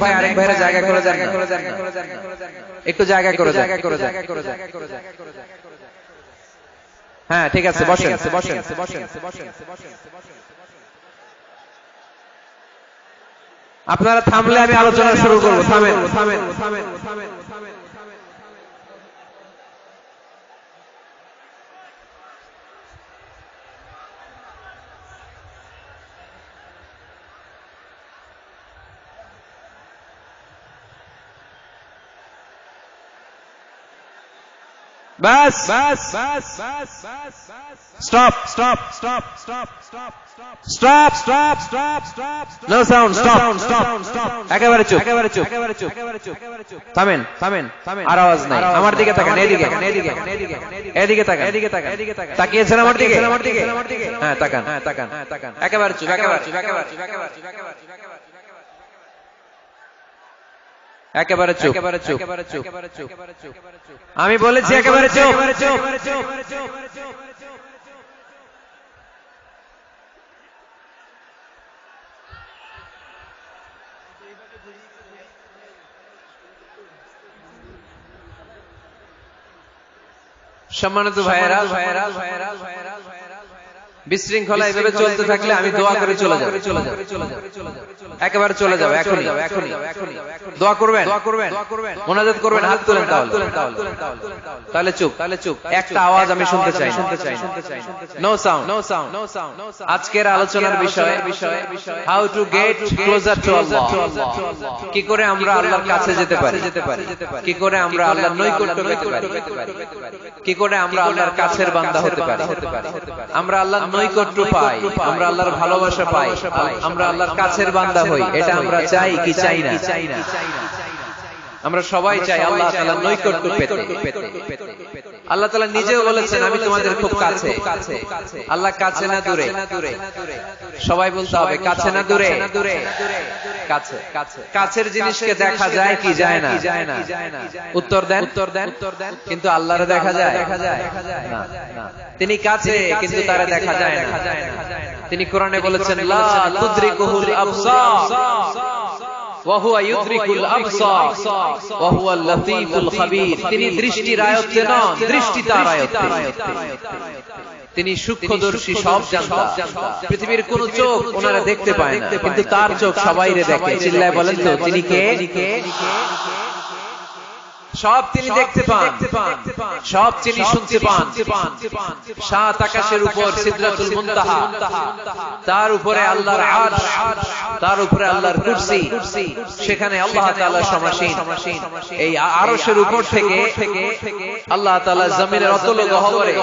ভাই আরেক ভাইয়ের জায়গা করে যান, একটু জায়গা করে যান। হ্যাঁ ঠিক আছে, বসেন। আপনারা থামলে আমি আলোচনা শুরু করবো। থামেন। বাস স্টপ। No sound, stop. একেবারে চুপ। থামেন। আর আওয়াজ নাই। আমার দিকে তাকান, এদিকে তাকান। তাকিয়েছেন আমার দিকে? হ্যাঁ তাকান। একেবারে চুপ। একেবারে চুপ। আমি বলেছি একেবারে চুপ। সম্মানিত ভাইয়েরা, বিশৃঙ্খলা এভাবে চলতে থাকলে আমি দোয়া করে চলে যাব। একেবারে চলে যাবে এখনই। দোয়া করবেন, মুনাজাত করবেন, হাত তোলেন। তাহলে চুপ। একটা আওয়াজ আমি শুনতে চাই। No sound. আজকের আলোচনার বিষয় how to get closer to Allah. কি করে আমরা আল্লাহর কাছে যেতে পারি, কি করে আমরা আল্লাহর নৈকট্য পেতে পারি, কি করে আমরা আল্লাহর কাছের বান্দা হতে পারি, আমরা আল্লাহর নৈকট্য পাই, আমরা আল্লাহর ভালোবাসা পাই, আমরা আল্লাহর কাছের বান্দা হই। এটা আমরা চাই কি চাই না? আমরা সবাই চাই আল্লাহ তাআলার নৈকট্য পেতে। আল্লাহ তাআলা নিজেও বলেছেন আমি তোমাদের খুব কাছে। আল্লাহ কাছে না দূরে? সবাই বলতে হবে কাছে না দূরে? কাছে। কাছের জিনিসকে দেখা যায় কি যায় না? উত্তর দেন। কিন্তু আল্লাহরে দেখা যায় না। তিনি কাছে কিন্তু তারে দেখা যায় না। তিনি কোরআনে বলেছেন লা তুদরিকুহুল আবসার ওয়া হুয়া ইউদরিকুল আবসার ওয়া হুয়াল লাতীফুল খাবীর। তিনি দৃষ্টির আয়ত্তে নন, দৃষ্টি তার আয়ত্তে। তিনি সূক্ষ্মদর্শী, সব জানতা। পৃথিবীর কোন চোখ ওনারা দেখতে পায় না, কিন্তু তার চোখ সবাইরে দেখে। চিল্লায় বলেন তো তিনি কে? সব তিনি দেখতে পান, সব তিনি শুনতে পান। সাত আকাশের উপর সিদরাতুল মুনতাহা, তার উপরে আল্লাহর আরশ, তার উপরে আল্লাহর কুরসি, সেখানে আল্লাহ তাআলা সমাসীন। এই আরশের উপর থেকে আল্লাহ তাআলা জমিনের অতল গহ্বরে,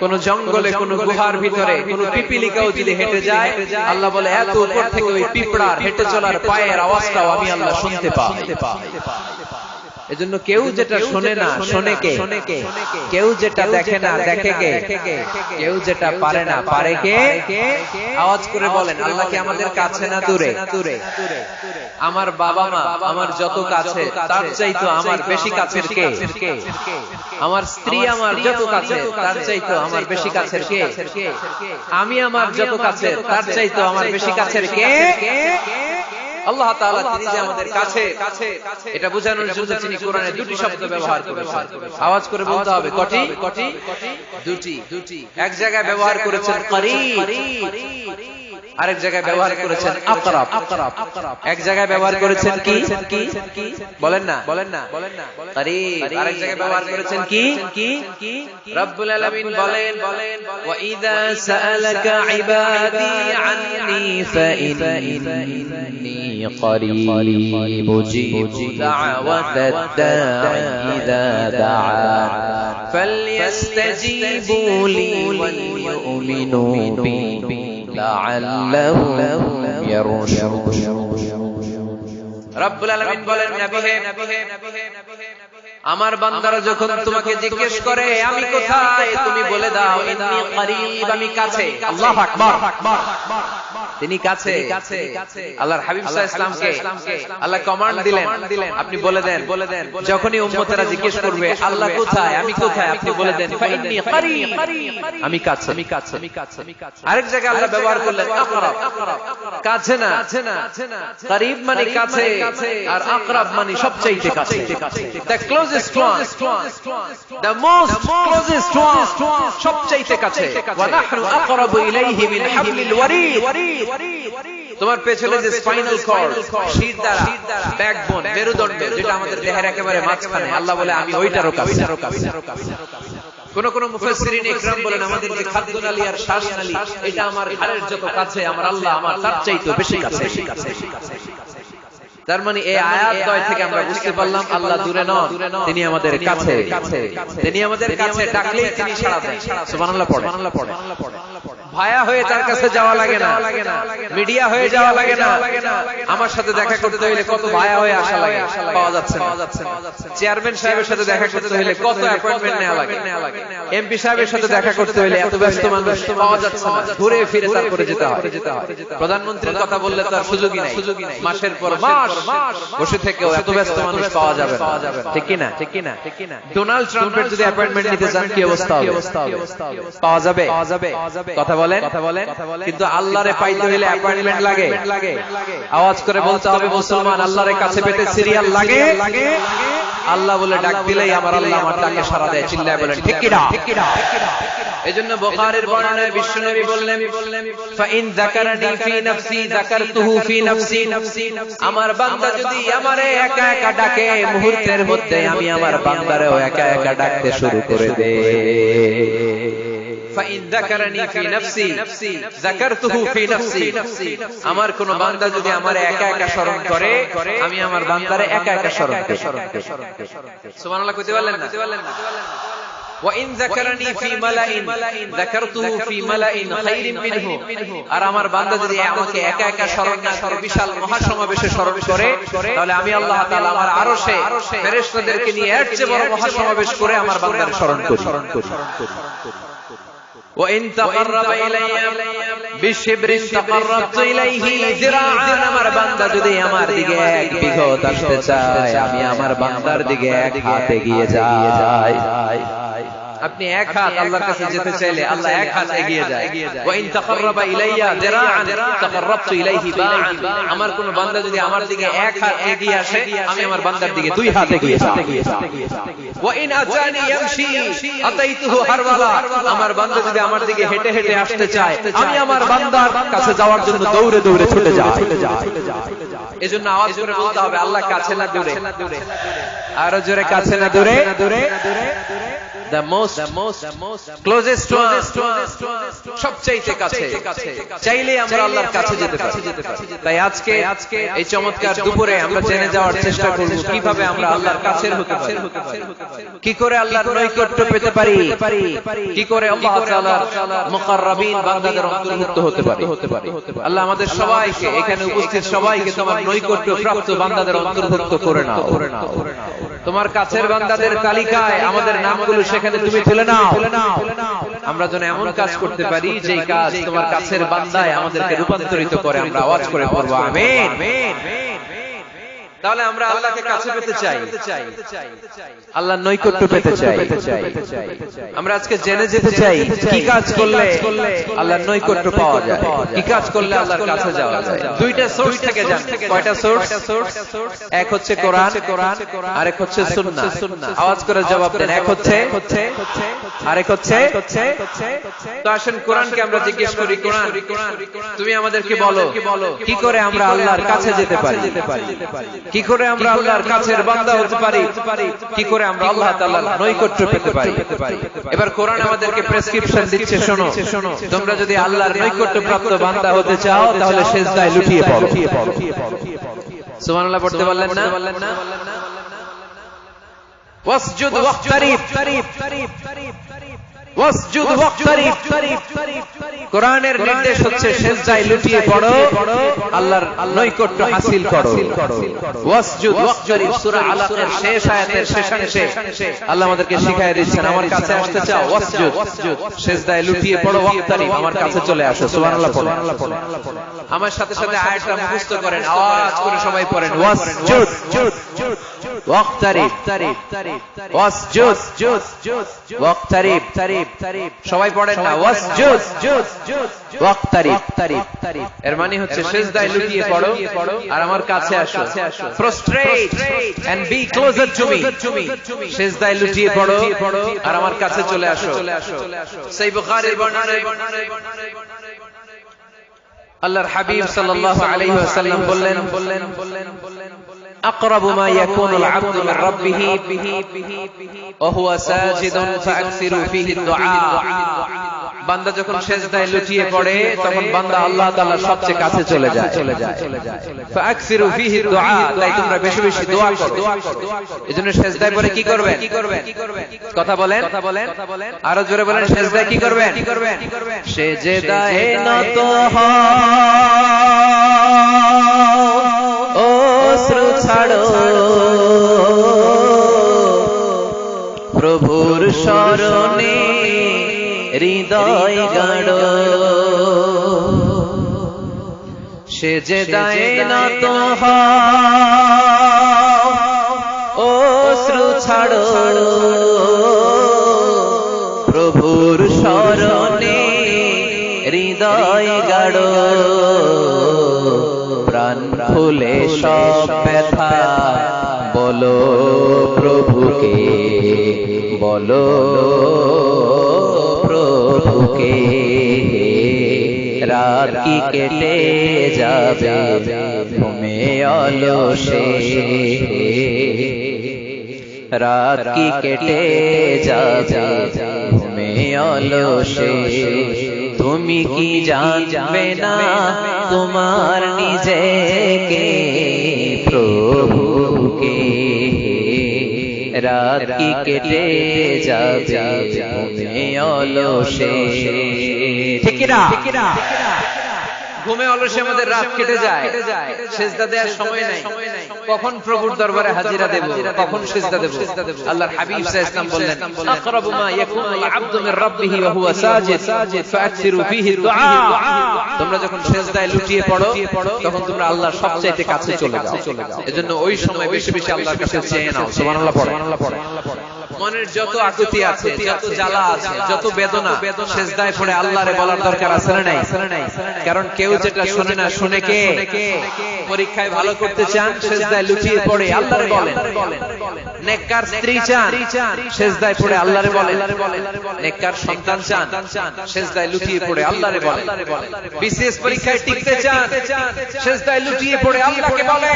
কোন জঙ্গলে, কোন গুহার ভিতরে কোন পিপিলিকাও যদি হেঁটে যায়, আল্লাহ বলে এত উপর থেকে ওই পিঁপড়ার হেঁটে চলার পায়ের আওয়াজটাও আমি আল্লাহ শুনতে পাই। এজন্য কেউ যেটা শোনে না শোনে কে? কেউ যেটা দেখে না দেখে কে? কেউ যেটা পারে না পারে কে? আওয়াজ করে বলেন আল্লাহ কি আমাদের কাছে না দূরে? আমার বাবা মা আমার যত কাছে, তার চাইতো আমার বেশি কাছের কে? আমার স্ত্রী আমার যত কাছে, তার চাইতো আমার বেশি কাছের কে? আমি আমার যত কাছে, তার চাইতো আমার বেশি কাছের কে? আল্লাহ তাআলা তিনি যে আমাদের কাছে, এটা বোঝানোর জন্য তিনি কোরআনে দুটি শব্দ ব্যবহার করেছেন। আওয়াজ করে বলতে হবে কটি? দুটি। এক জায়গায় ব্যবহার করেছেন করিব, আরেক জায়গায় ব্যবহার করেছেন আকরাব। এক জায়গায় ব্যবহার করেছেন কি? বলেন না করিব। আরেক জায়গায় ব্যবহার করেছেন কি? রব্বুল আলামিন বলেন ওয়া ইযা সাআলাকা ইবাদি আন্নী ফাইন্নী قريب أجيب دعوة الداع إذا دعان فليستجيبوا لي وليؤمنوا بي لعلهم يرشدون। رب العالمين বলেন নবী হে আমার বান্দারা যখন তোমাকে জিজ্ঞেস করে আমি কোথায়, তুমি বলে দাও ইন্নী করিব, আমি কাছে। আল্লাহু আকবার। তিনি কাছে। আল্লাহর হাবিব সাল্লাল্লাহু আলাইহি ওয়াসাল্লামকে আল্লাহ কমান্ড দিলেন, আপনি বলে দেন যখনই উম্মতেরা জিজ্ঞেস করবে আল্লাহ কোথায়, আমি কোথায়, আপনি বলে দেন ইন্নী করিব, আমি কাছে। আরেক জায়গায় আল্লাহ ব্যবহার করলেন আকরাব, কাছে না, করিব মানে কাছে, আর আকরাব মানে সবচেয়ে কাছে। The closest one, the most closest one, সবচেয়ে কাছে। ওয়া নাহনু আকরাবু ইলাইহি মিন হাবলিল ওয়ারিদ। তোমার পেছনে যে স্পাইনাল কর্ড, শিরদাঁড়া, ব্যাকবোন, মেরুদণ্ড, যেটা আমাদের দেহের একেবারে মাঝখানে, আল্লাহ বলে আমি ওইটারও কাছে। কোন মুফাসসিরিন ইকরাম বলেন আমাদের যে খাদ্যনালী আর শ্বাসনালী, এটা আমার ঘাড়ের যত কাছে আমার আল্লাহ আমার তার চাইতে বেশি কাছে। তার মানে এই আয়াত দ্বয় থেকে আমরা বুঝতে পারলাম আল্লাহ দূরে নন, তিনি আমাদের কাছে। তিনি আমাদের কাছে, ডাকলেই তিনি সাড়া দেন। সুবহানাল্লাহ পড়ে। ভায়া হয়ে তার কাছে যাওয়া লাগে না, মিডিয়া হয়ে যাওয়া লাগে না। আমার সাথে দেখা করতে হইলে কত ভায়া হয়ে আসা লাগে, পাওয়া যাচ্ছে না। চেয়ারম্যান সাহেবের সাথে দেখা করতে হইলে কত অ্যাপয়েন্টমেন্ট নেওয়া লাগে। এমপি সাহেবের সাথে দেখা করতে হইলে এত ব্যস্ত মানুষ, পাওয়া যাচ্ছে না, ঘুরে ফিরে তারপরে যেতে হয়। প্রধানমন্ত্রীর কথা বললে তার সুযোগই নাই, মাসের পর মাস বসে থেকেও এত ব্যস্ত মানুষ পাওয়া যাবে না। ঠিক কি না? ডোনাল্ড ট্রাম্পের যদি অ্যাপয়েন্টমেন্ট নিতে চান কি অবস্থা হবে? পাওয়া যাবে? কথা বলেন। কিন্তু আল্লাহরে পাইতে হইলে অ্যাপয়েন্টমেন্ট লাগে। আওয়াজ করে বলতে হবে মুসলমান, আল্লাহরে কাছে পেতে সিরিয়াল লাগে। আল্লাহ বলে ডাক দিলেই আমার আল্লাহ আমার ডাকে সাড়া দেয়। চিল্লায় বলেন ঠিক কি না? এজন্য বুখারীর বর্ণনায় বিশ্বনবী বললেন ফাইন যাকারানি ফি নাফসি যাকারতুহু ফি নাফসি। আমার বান্দা যদি আমারে একা একা ডাকে, মুহূর্তের মধ্যে আমি আমার বান্দারেও একা একা ডাকতে শুরু করে দেই। ফাইন যাকারানি ফি নাফসি যাকারতুহু ফি নাফসি। আমার কোন বান্দা যদি আমারে একা একা স্মরণ করে, আমি আমার বান্দারে একা একা স্মরণ করি। সুবহানাল্লাহ কইতে পারলেন না? وَإِن ذَكَرَنِي فِي مَلَئٍ ذَكَرْتُهُ فِي مَلَئٍ خَيْرٍ مِنْهُ। আর আমার বান্দা যদি আমাকে একা একা স্মরণ না করে, বিশাল মহাসমাবেশে স্মরণ করে, তাহলে আমি আল্লাহ তাআলা আমার আরশে ফেরেশতাদেরকে নিয়ে এর চেয়ে বড় মহাসমাবেশ করে আমার বান্দার স্মরণ করি। وَإِن تَقَرَّبَ إِلَيَّ بِشِبْرٍ تَقَرَّبْتُ إِلَيْهِ ذِرَاعًا। আমার বান্দা যদি আমার দিকে এক বিঘত আসতে চায়, আমি আমার বান্দার দিকে এক হাত এগিয়ে যাই। আপনি এক হাত আল্লাহর কাছে যেতে চাইলে আল্লাহ এক হাত এগিয়ে যায়। ওয়া ইন তাকাররাবা ইলাইয়া যিরাআন তাকাররাবতু ইলাইহি বা'আন। আমার কোন বান্দা যদি আমার দিকে এক হাত এগিয়ে আসে, আমি আমার বান্দার দিকে দুই হাত এগিয়ে যাই। ওয়া ইন আতানি ইয়ামশি আতাইতুহু হারওয়ালা। আমার বান্দা যদি আমার দিকে হেঁটে হেঁটে আসতে চায়, আমি আমার বান্দার কাছে যাওয়ার জন্য দৌড়ে দৌড়ে ছুটে যাই। এজন্য আওয়াজ করে বলতে হবে আল্লাহ কাছে না দূরে? আরো জোরে, কাছে না দূরে? The most closest one, সবচেয়ে কাছে। চাইলে আমরা আল্লাহর কাছে যেতে পারি। তাই আজকে এই চমৎকার দুপুরে আমরা জেনে যাওয়ার চেষ্টা করব কিভাবে আমরা আল্লাহর কাছের হতে পারি, কি করে আল্লাহর নৈকট্য পেতে পারি, কি করে আল্লাহ তাআলার মুকাররাবিন বান্দাদের অন্তর্ভুক্ত হতে পারি। আল্লাহ আমাদের সবাইকে, এখানে উপস্থিত সবাইকে তোমার নৈকট্য প্রাপ্ত বান্দাদের অন্তর্ভুক্ত করে নাও। তোমার কাছের বান্দাদের তালিকায় আমাদের নামগুলো সেখানে তুমি তুলে নাও। আমরা যেন এমন কাজ করতে পারি যে কাজ তোমার কাছের বান্দায় আমাদেরকে রূপান্তরিত করে। আমরা আওয়াজ করে পড়ব আমিন। তাহলে আমরা আল্লাহকে কাছে পেতে চাই, আল্লাহর নৈকট্য পেতে চাই। আমরা আজকে জেনে যেতে চাই কি কাজ করলে আল্লাহর নৈকট্য পাওয়া যায়, কি কাজ করলে আল্লাহর কাছে যাওয়া যায়। দুইটা সোর্স থেকে জান। কয়টা সোর্স? এক হচ্ছে কোরআন, আরেক হচ্ছে সুন্নাহ। আওয়াজ করে জবাব দেন। এক হচ্ছে, আরেক হচ্ছে। তো আসেন কোরআনকে আমরা জিজ্ঞেস করি, কোরআন তুমি আমাদেরকে বলো কি করে আমরা আল্লাহর কাছে যেতে পারি, কি করে আমরা আল্লাহর কাছের বান্দা হতে পারি, কি করে আমরা আল্লাহ তাআলার নৈকট্য পেতে পারি। এবার কোরআন আমাদেরকে প্রেসক্রিপশন দিচ্ছে, শোনো, তোমরা যদি আল্লাহর নৈকট্য প্রাপ্ত বান্দা হতে চাও তাহলে সিজদায় লুটিয়ে পড়ো। সুবহানাল্লাহ পড়তে পারলেন না? ওয়াসজুদ ওয়াকতারিব। ওয়াসজুদ ওয়াক্তারিব। কোরআনের নির্দেশ হচ্ছে সিজদায় লুটিয়ে পড়ো, আল্লাহর নৈকট্য হাসিল করো। ওয়াসজুদ ওয়াক্তারিব সূরা আলাকের শেষ আয়াতের শেষাংশে আল্লাহ আমাদেরকে শিখায় দিচ্ছেন, আমার কাছে আসতে চাও ওয়াসজুদ, সিজদায় লুটিয়ে পড়ো, ওয়াক্তারিব, আমার কাছে চলে আসো। সুবহানাল্লাহ পড়ো। আমার সাথে সাথে আয়াতটা মুখস্থ করেন, আওয়াজ করে সবাই পড়েন, ওয়াসজুদ ওয়াক্তারিব, ওয়াসজুদ ওয়াক্তারিব। সবাই পড়েন না, ওয়াসজুদ ওয়াক্তারিব। এর মানে হচ্ছে সিজদায় লুটিয়ে পড়ো আর আমার কাছে আসো। Prostrate and be closer to me. সিজদায় লুটিয়ে পড়ো আর আমার কাছে চলে আসো। সহিহ বুখারীর বর্ণনা, আল্লাহর হাবিব সাল্লাল্লাহু আলাইহি ওয়াসাল্লাম বললেন, أقرب ما يكون العبد من ربه وهو ساجد فأكثروا فيه الدعاء। বান্দা যখন সিজদায় লুটিয়ে পড়ে তখন বান্দা আল্লাহ তাআলার সবচেয়ে কাছে চলে যায়। فأكثروا فيه الدعاء, তাই তোমরা বেশি বেশি দোয়া করো। এজন্য সিজদায় পড়ে কি করবেন? কথা বলেন, আরো জোরে বলেন, সিজদায় কি করবেন? সিজদায় নত হও, অশ্রু ছাড়ো, প্রভুর শরণে হৃদয় গাড়ো। সিজদায় নত হও, অশ্রু ছাড়ো, প্রভুর শরণে হৃদয় গাড়ো। প্রাণ খুলে সব ব্যথা বলো প্রভুকে, বলো প্রভুকে। রাত কি কেটে যাবে ঘুমে অলসে, রাত কি কেটে যাবে ঘুমে অলসে। তুমি কি জানবে না তোমার নিজেকে প্রভুকে? রাত কি কেটে যাবে ঘুমে অলসে। ঠিক কি না? ঘুমে অলসে আমাদের রাত কেটে যায়, সিজদা দেওয়ার সময় নাই। কখন প্রভুর দরবারে হাজিরা দেব, কখন সিজদা দেব? আল্লাহর হাবিব সাল্লাল্লাহু আলাইহি ওয়াসাল্লাম বললেন, আকরাবু মা ইয়াকুনুল আবদু মির রাব্বিহি ওয়া হুয়া সাজিদ ফাআকসিরু ফীহি দুআ। তোমরা যখন সিজদায় লুটিয়ে পড়ো তখন তোমরা আল্লাহর সবচাইতে কাছে চলে যাও। এজন্য ওই সময় বেশি বেশি আল্লাহর কাছে চেয়ে নাও। সুবহানাল্লাহ পড়ো। মনের যত আকুতি আছে, যত জ্বালা আছে, যত বেদনা, সিজদায় পড়ে আল্লাহরে বলার দরকার আছে না নাই? কারণ কেউ যেটা শুনে না, শুনে কে? পরীক্ষায় ভালো করতে চান, সিজদায় লুটিয়ে পড়ে আল্লাহরে বলেন। নেককার স্ত্রী চান, সিজদায় পড়ে আল্লাহরে বলেন। নেককার সন্তান চান, সিজদায় লুটিয়ে পড়ে আল্লাহরে বলেন। বিসিএস পরীক্ষায় টিকতে চান, সিজদায় লুটিয়ে পড়ে আল্লাহকে বলেন।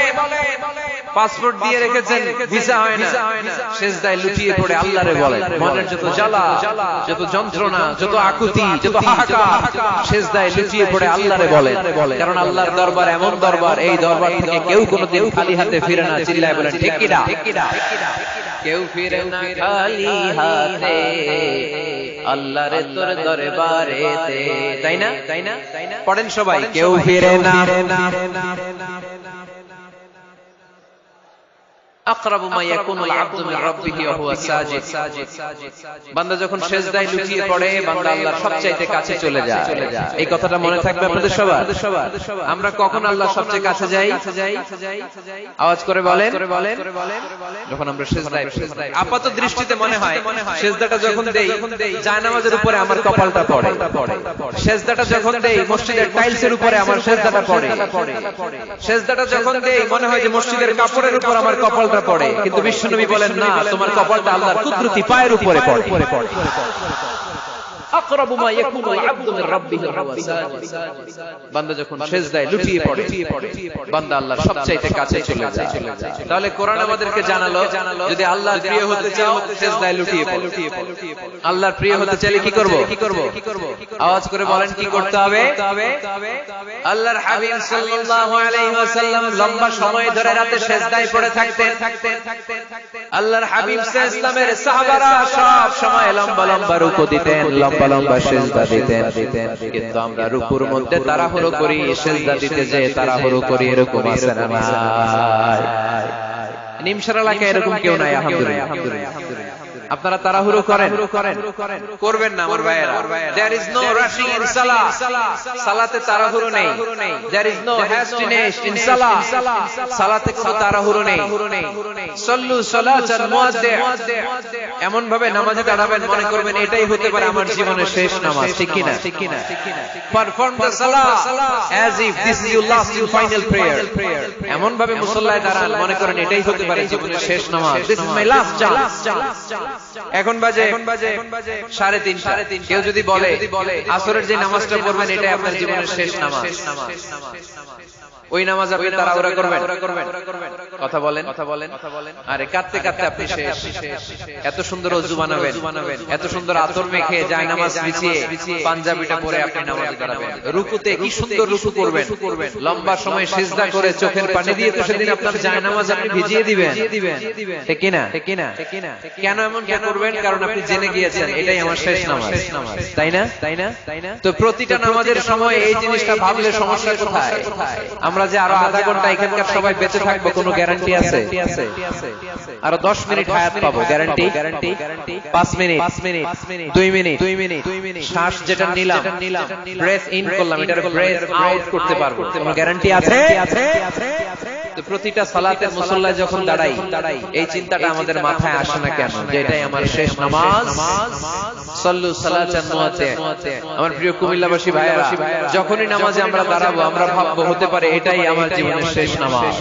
পাসপোর্ট দিয়ে রেখেছেন, ভিসা হয় না, সিজদায় লুটিয়ে পড়ে আল্লাহরে বলেন। মনের যত জ্বালা, যত যন্ত্রণা, যত আকুতি, যত হাহাকার, সিজদায় লুটিয়ে পড়ে আল্লাহরে বলেন। কারণ আল্লাহর দরবার এমন দরবার, এই দরবার থেকে কেউ কোনোদিন খালি হাতে ফিরে না। চিল্লায় বলেন ঠিক কি না? কেউ ফিরে না খালি হাতে আল্লাহর তোর দরবারেতে, তাই না? পড়েন সবাই, কেউ ফিরে না। আকরাবু মা ইয়াকুনুল আবদু মির রাব্বিহি ওয়া হুয়া সাজিদ। বান্দা যখন সিজদায় লুটিয়ে পড়ে বান্দা আল্লাহর সবচাইতে কাছে চলে যায়। এই কথাটা মনে থাকবে আপনাদের সবার। আমরা কখন আল্লাহর সবচেয়ে কাছে যাই? আওয়াজ করে বলেন, যখন আমরা সিজদায়। আপাত দৃষ্টিতে মনে হয় সিজদাটা যখন দেই জায়নামাজের উপরে আমার কপালটা পড়ে, সিজদাটা যখন দেই মসজিদের টাইলসের উপরে আমার সিজদাটা পড়ে, সিজদাটা যখন দেই মনে হয় যে মসজিদের কাপড়ের উপর আমার কপালটা পড়ে। কিন্তু বিশ্বনবী বলেন না, তোমার কপালটা আল্লাহর কুদরতি পায়ের উপরে পড়ে। আকরাবু মা ইয়াকুনুল আবদু মির রাব্বিহি ওয়া হুয়া সাজিদ। বান্দা যখন সিজদায় লুটিয়ে পড়ে বান্দা আল্লাহর সবচাইতে কাছে চলে যায়। তাহলে কোরআন আমাদেরকে জানালো যদি আল্লাহর প্রিয় হতে চাও সিজদায় লুটিয়ে পড়ো। আল্লাহর প্রিয় হতে চাইলে কি করব? আওয়াজ করে বলেন কি করতে হবে? আল্লাহর হাবিব সাল্লাল্লাহু আলাইহি ওয়াসাল্লাম লম্বা সময় ধরে রাতে সিজদায় পড়ে থাকতেন। আল্লাহর হাবিব সাল্লাল্লাহু আলাইহি ওয়াসাল্লামের সাহাবারা সব সময় লম্বা লম্বা রুকু দিতেন, লম্বা লম্বা সিজদা দিতেন। কিন্তু আমরা রুকুর মধ্যে তাড়াহুড়ো করি, সিজদা দিতে যে তাড়াহুড়ো করি, এরকম আছে না নাই? নিমশার এলাকায় এরকম কেউ নাই আলহামদুলিল্লাহ। আপনারা তাড়াহুড়ো করেন? করবেন না আমার ভাইয়েরা। There is no rushing in salah. সালাতে তাড়াহুড়ো নেই। There is no hastiness in salah. সালাতে কোনো তাড়াহুড়ো নেই। সাল্লু সালাতান মুআদ্দি'। এমন ভাবে নামাজে দাঁড়াবেন মনে করবেন এটাই হতে পারে আমার জীবনের শেষ নামাজ, ঠিক কি না? Perform the salah as if this is your last and final prayer. এমন ভাবে মুসল্লায় দাঁড়ান মনে করেন এটাই হতে পারে জীবনের শেষ নামাজ। This is my last chance. এখন বাজে 3:30। কেউ যদি বলে আসরের যে নামাজটা পড়বেন এটাই আপনার জীবনের শেষ নামাজ, ওই নামাজ আপনি তাড়াহুড়া করবেন? কথা বলেন। আরে কাঁদতে কাঁদতে আপনি শেষ। এত সুন্দর ওযু বানাবেন, এত সুন্দর আতর মেখে জায়নামাজ বিছিয়ে পাঞ্জাবিটা পরে আপনি নামাজে দাঁড়াবেন। রুকুতে কি সুন্দর রুকু করবেন, লম্বা সময় সিজদা করে চোখের পানি দিয়ে তো সেদিন আপনার জায়নামাজ আপনি ভিজিয়ে দিবেন, ঠিক কি না? কেন এমন করবেন? কারণ আপনি জেনে গিয়েছেন এটাই আমার শেষ নামাজ, তাই না? তো প্রতিটা নামাজের সময় এই জিনিসটা ভাবলে সমস্যা কোথায়? আমরা যে আরো আধা ঘন্টা এখানকার সবাই বেঁচে থাকবো কোনো গ্যারান্টি আছে? আরো 10 মিনিট হায়াত পাবো, গ্যারান্টি? 5 মিনিট, 2 মিনিট, শ্বাস যেটা নিলাম, ব্রেথ ইন করলাম, এটার ব্রেথ আউট করতে পারবো, কোনো গ্যারান্টি আছে? তো প্রতিটা সালাতের মুসল্লায় যখন দাঁড়াই এই চিন্তাটা আমাদের মাথায় আসে না কেন যে এটাই আমার শেষ নামাজ? সাল্লু সালাতান মুআদ্দি'। আমার প্রিয় কুমিল্লাবাসী ভাইয়েরা, যখনই নামাজে আমরা দাঁড়াবো আমরা ভাববো হতে পারে এটাই আমার জীবনের শেষ নামাজ,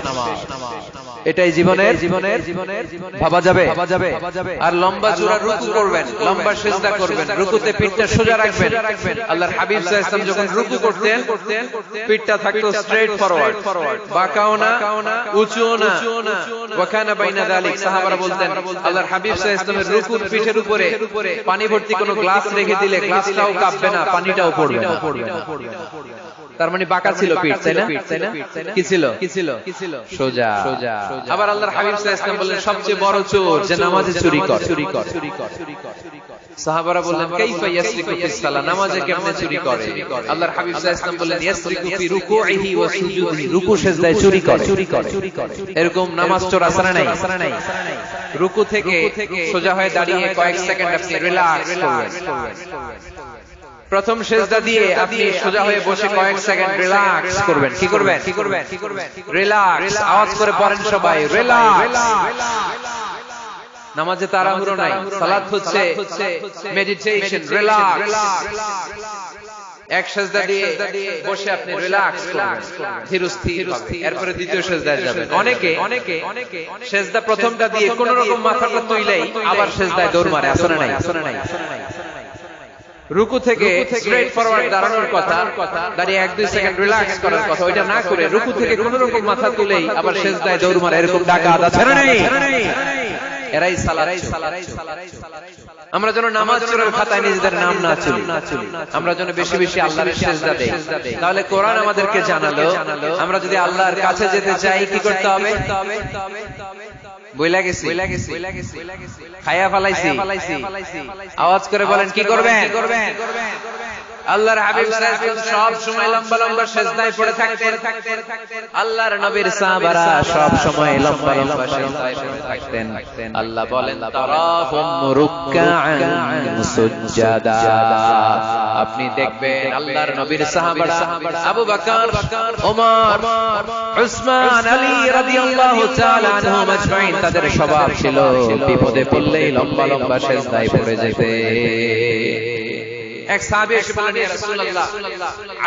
এটাই জীবনের ভাবা যাবে। আর লম্বা চূড়া রুকু করবেন, লম্বা সিজদা করবেন, রুকুতে পিঠটা সোজা রাখবেন। আল্লাহর হাবিব সাল্লাল্লাহু আলাইহি ওয়াসাল্লাম যখন রুকু করতেন পিঠটা থাকতো স্ট্রেট ফরওয়ার্ড, বাঁকাও না উঁচুও না। ওয়া কানা বাইনা যালিক। সাহাবারা বলতেন আল্লাহর হাবিব সাল্লাল্লাহু আলাইহি ওয়াসাল্লামের রুকুর পিঠের উপরে পানি ভর্তি কোনো গ্লাস রেখে দিলে গ্লাসটাও কাঁপবে না, পানিটাও পড়বে না। তার মানে বাঁকা ছিল পিঠ, তাই না? কি ছিল? সোজা। আবার আল্লাহর হাবিব সাল্লাল্লাহু আলাইহি ওয়াসাল্লাম বললেন সবচেয়ে বড় চোর যে নামাজে চুরি করে। সাহাবারা বললেন কাইফা ইয়াসরিকু ফিস সালাহ, নামাজে কেমনে চুরি করে? আল্লাহর হাবিব সাল্লাল্লাহু আলাইহি ওয়াসাল্লাম বললেন ইয়াসরিকু ফি রুকুইহি ওয়া সুজুদিহি, রুকু সিজদায় চুরি করে। এরকম নামাজ চোর আছে না নাই? রুকু থেকে সোজা হয়ে দাঁড়িয়ে কয়েক সেকেন্ড আপনি রিল্যাক্স করবেন। প্রথম সিজদা দিয়ে আপনি সোজা হয়ে বসে কয়েক সেকেন্ড রিল্যাক্স করবেন। কি করবেন? রিল্যাক্স। আওয়াজ করে পড়েন সবাই, রিল্যাক্স। নামাজে তাড়াহুড়ো নাই, সালাত হচ্ছে মেডিটেশন, রিল্যাক্স। এক সিজদা দিয়ে বসে আপনি রিল্যাক্স করবেন ধীরস্থির ভাবে, এরপরে দ্বিতীয় সিজদায় যাবেন। অনেকে সিজদা প্রথমটা দিয়ে কোন রকম মাথাটা তুইলেই আবার সিজদায় দৌড় মারে, আছে না নাই? রুকু থেকে স্ট্রেট ফরওয়ার্ড দাঁড়ানোর কথা, দাঁড়িয়ে 1-2 সেকেন্ড রিল্যাক্স করার কথা, ওইটা না করে রুকু থেকে কোন রকম মাথা তুলেই আবার সিজদায় দৌড় মারে, এরকম ডাকাত আছে না নাই? এরাই সালাত। আমরা যেন নামাজ চোরের খাতায় নিজেদের নাম না চুলি, আমরা যেন বেশি বেশি আল্লাহর সিজদা দেই। তাহলে কোরআন আমাদেরকে জানালো আমরা যদি আল্লাহর কাছে যেতে চাই কি করতে হবে? বইলা গেছি, খায়া ফেলাইছি। আওয়াজ করে বলেন কি করবেন? আল্লাহর হাবিব সাল্লাল্লাহু আলাইহি ওয়াসাল্লাম সব সময় লম্বা লম্বা সিজদায় পড়ে থাকতেন। আল্লাহর নবীর সাহাবারা সব সময় লম্বা লম্বা সিজদায় পড়ে থাকতেন। আল্লাহ বলেন তারাহুম রুকআন সুজদা। আপনি দেখবেন আল্লাহর নবীর সাহাবারা আবু বকর, ওমর, উসমান, আলী রাদিয়াল্লাহু তাআলা আনহুম আজমাইন, তাদের স্বভাব ছিল বিপদে পড়লেই লম্বা লম্বা সিজদায় পড়ে যেতে। এক সাহাবী এসে বললেন ইয়া রাসূলুল্লাহ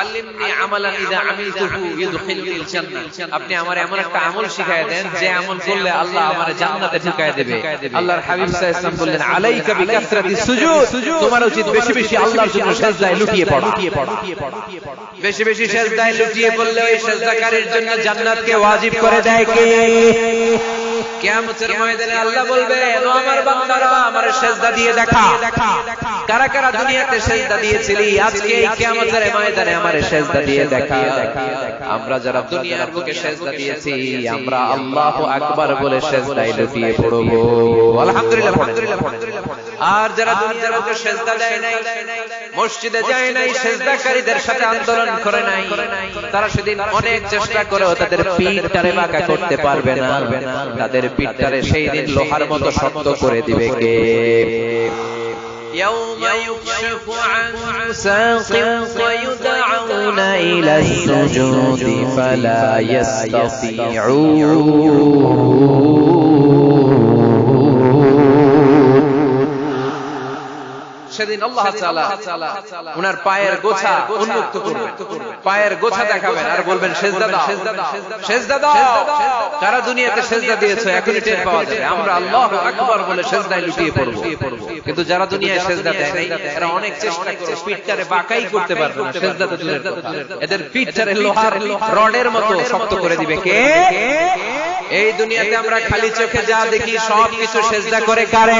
আল্লিমনি আমালান ইযা আমিলতুহু ইদখিলুল জান্নাহ আপনি আমারে এমন একটা আমল শিখায় দেন যে আমল করলে আল্লাহ আমারে জান্নাতে ঢুকায় দিবে আল্লাহর হাবিব সাল্লাল্লাহু আলাইহি ওয়াসাল্লাম বললেন আলাইকা বিকাসরাতিস সুজুদ তোমার উচিত বেশি বেশি আল্লাহর জন্য সিজদায় লুটিয়ে পড়া বেশি বেশি সিজদায় লুটিয়ে পড়লে ওই সিজদাকারীর জন্য জান্নাতকে ওয়াজিব করে দেয় কে কিয়ামতের ময়দানে আল্লাহ বলবে ও আমার বান্দারা আমারে সিজদা দিয়ে দেখা কারা কারা দুনিয়াতে সিজদা দিয়েছিলি আজকে এই কিয়ামতের ময়দানে আমারে সিজদা দিয়ে দেখা আমরা যারা দুনিয়ার বুকে সিজদা দিয়েছি আমরা আল্লাহু আকবার বলে সিজদায় লুটিয়ে পড়ব আলহামদুলিল্লাহ আর যারা দুনিয়ার বুকে সিজদা দেয় নাই মসজিদে যায় নাই সিজদাকারীদের সাথে আন্দোলন করে নাই তারা সেদিন অনেক চেষ্টা করেও তাদের পিঠটারে বাঁকা করতে পারবে না তাদের পিঠটারে সেই দিন লোহার মতো শক্ত করে দিবে কে يوم يكشف عن ساق ويدعون إلى السجود فلا يستطيعون সেদিন আল্লাহ তাআলা উনার পায়ের গোছা উন্মুক্ত করবেন পায়ের গোছা দেখাবেন আর বলবেন সিজদা দাও সিজদা দাও যারা দুনিয়াতে সিজদা দিয়েছো এখনই টের পাওয়া যাবে আমরা আল্লাহু আকবার বলে সিজদায় লুটিয়ে পড়ব কিন্তু যারা দুনিয়ায় সিজদা দেয় নাই এরা অনেক চেষ্টা করে পিঠটারে বাঁকাই করতে পারবে না সিজদাতে দূরের কথা এদের পিঠটারে লোহার রডের মতো শক্ত করে দিবে কে এই দুনিয়াতে আমরা খালি চোখে যা দেখি সব কিছু সিজদা করে কারে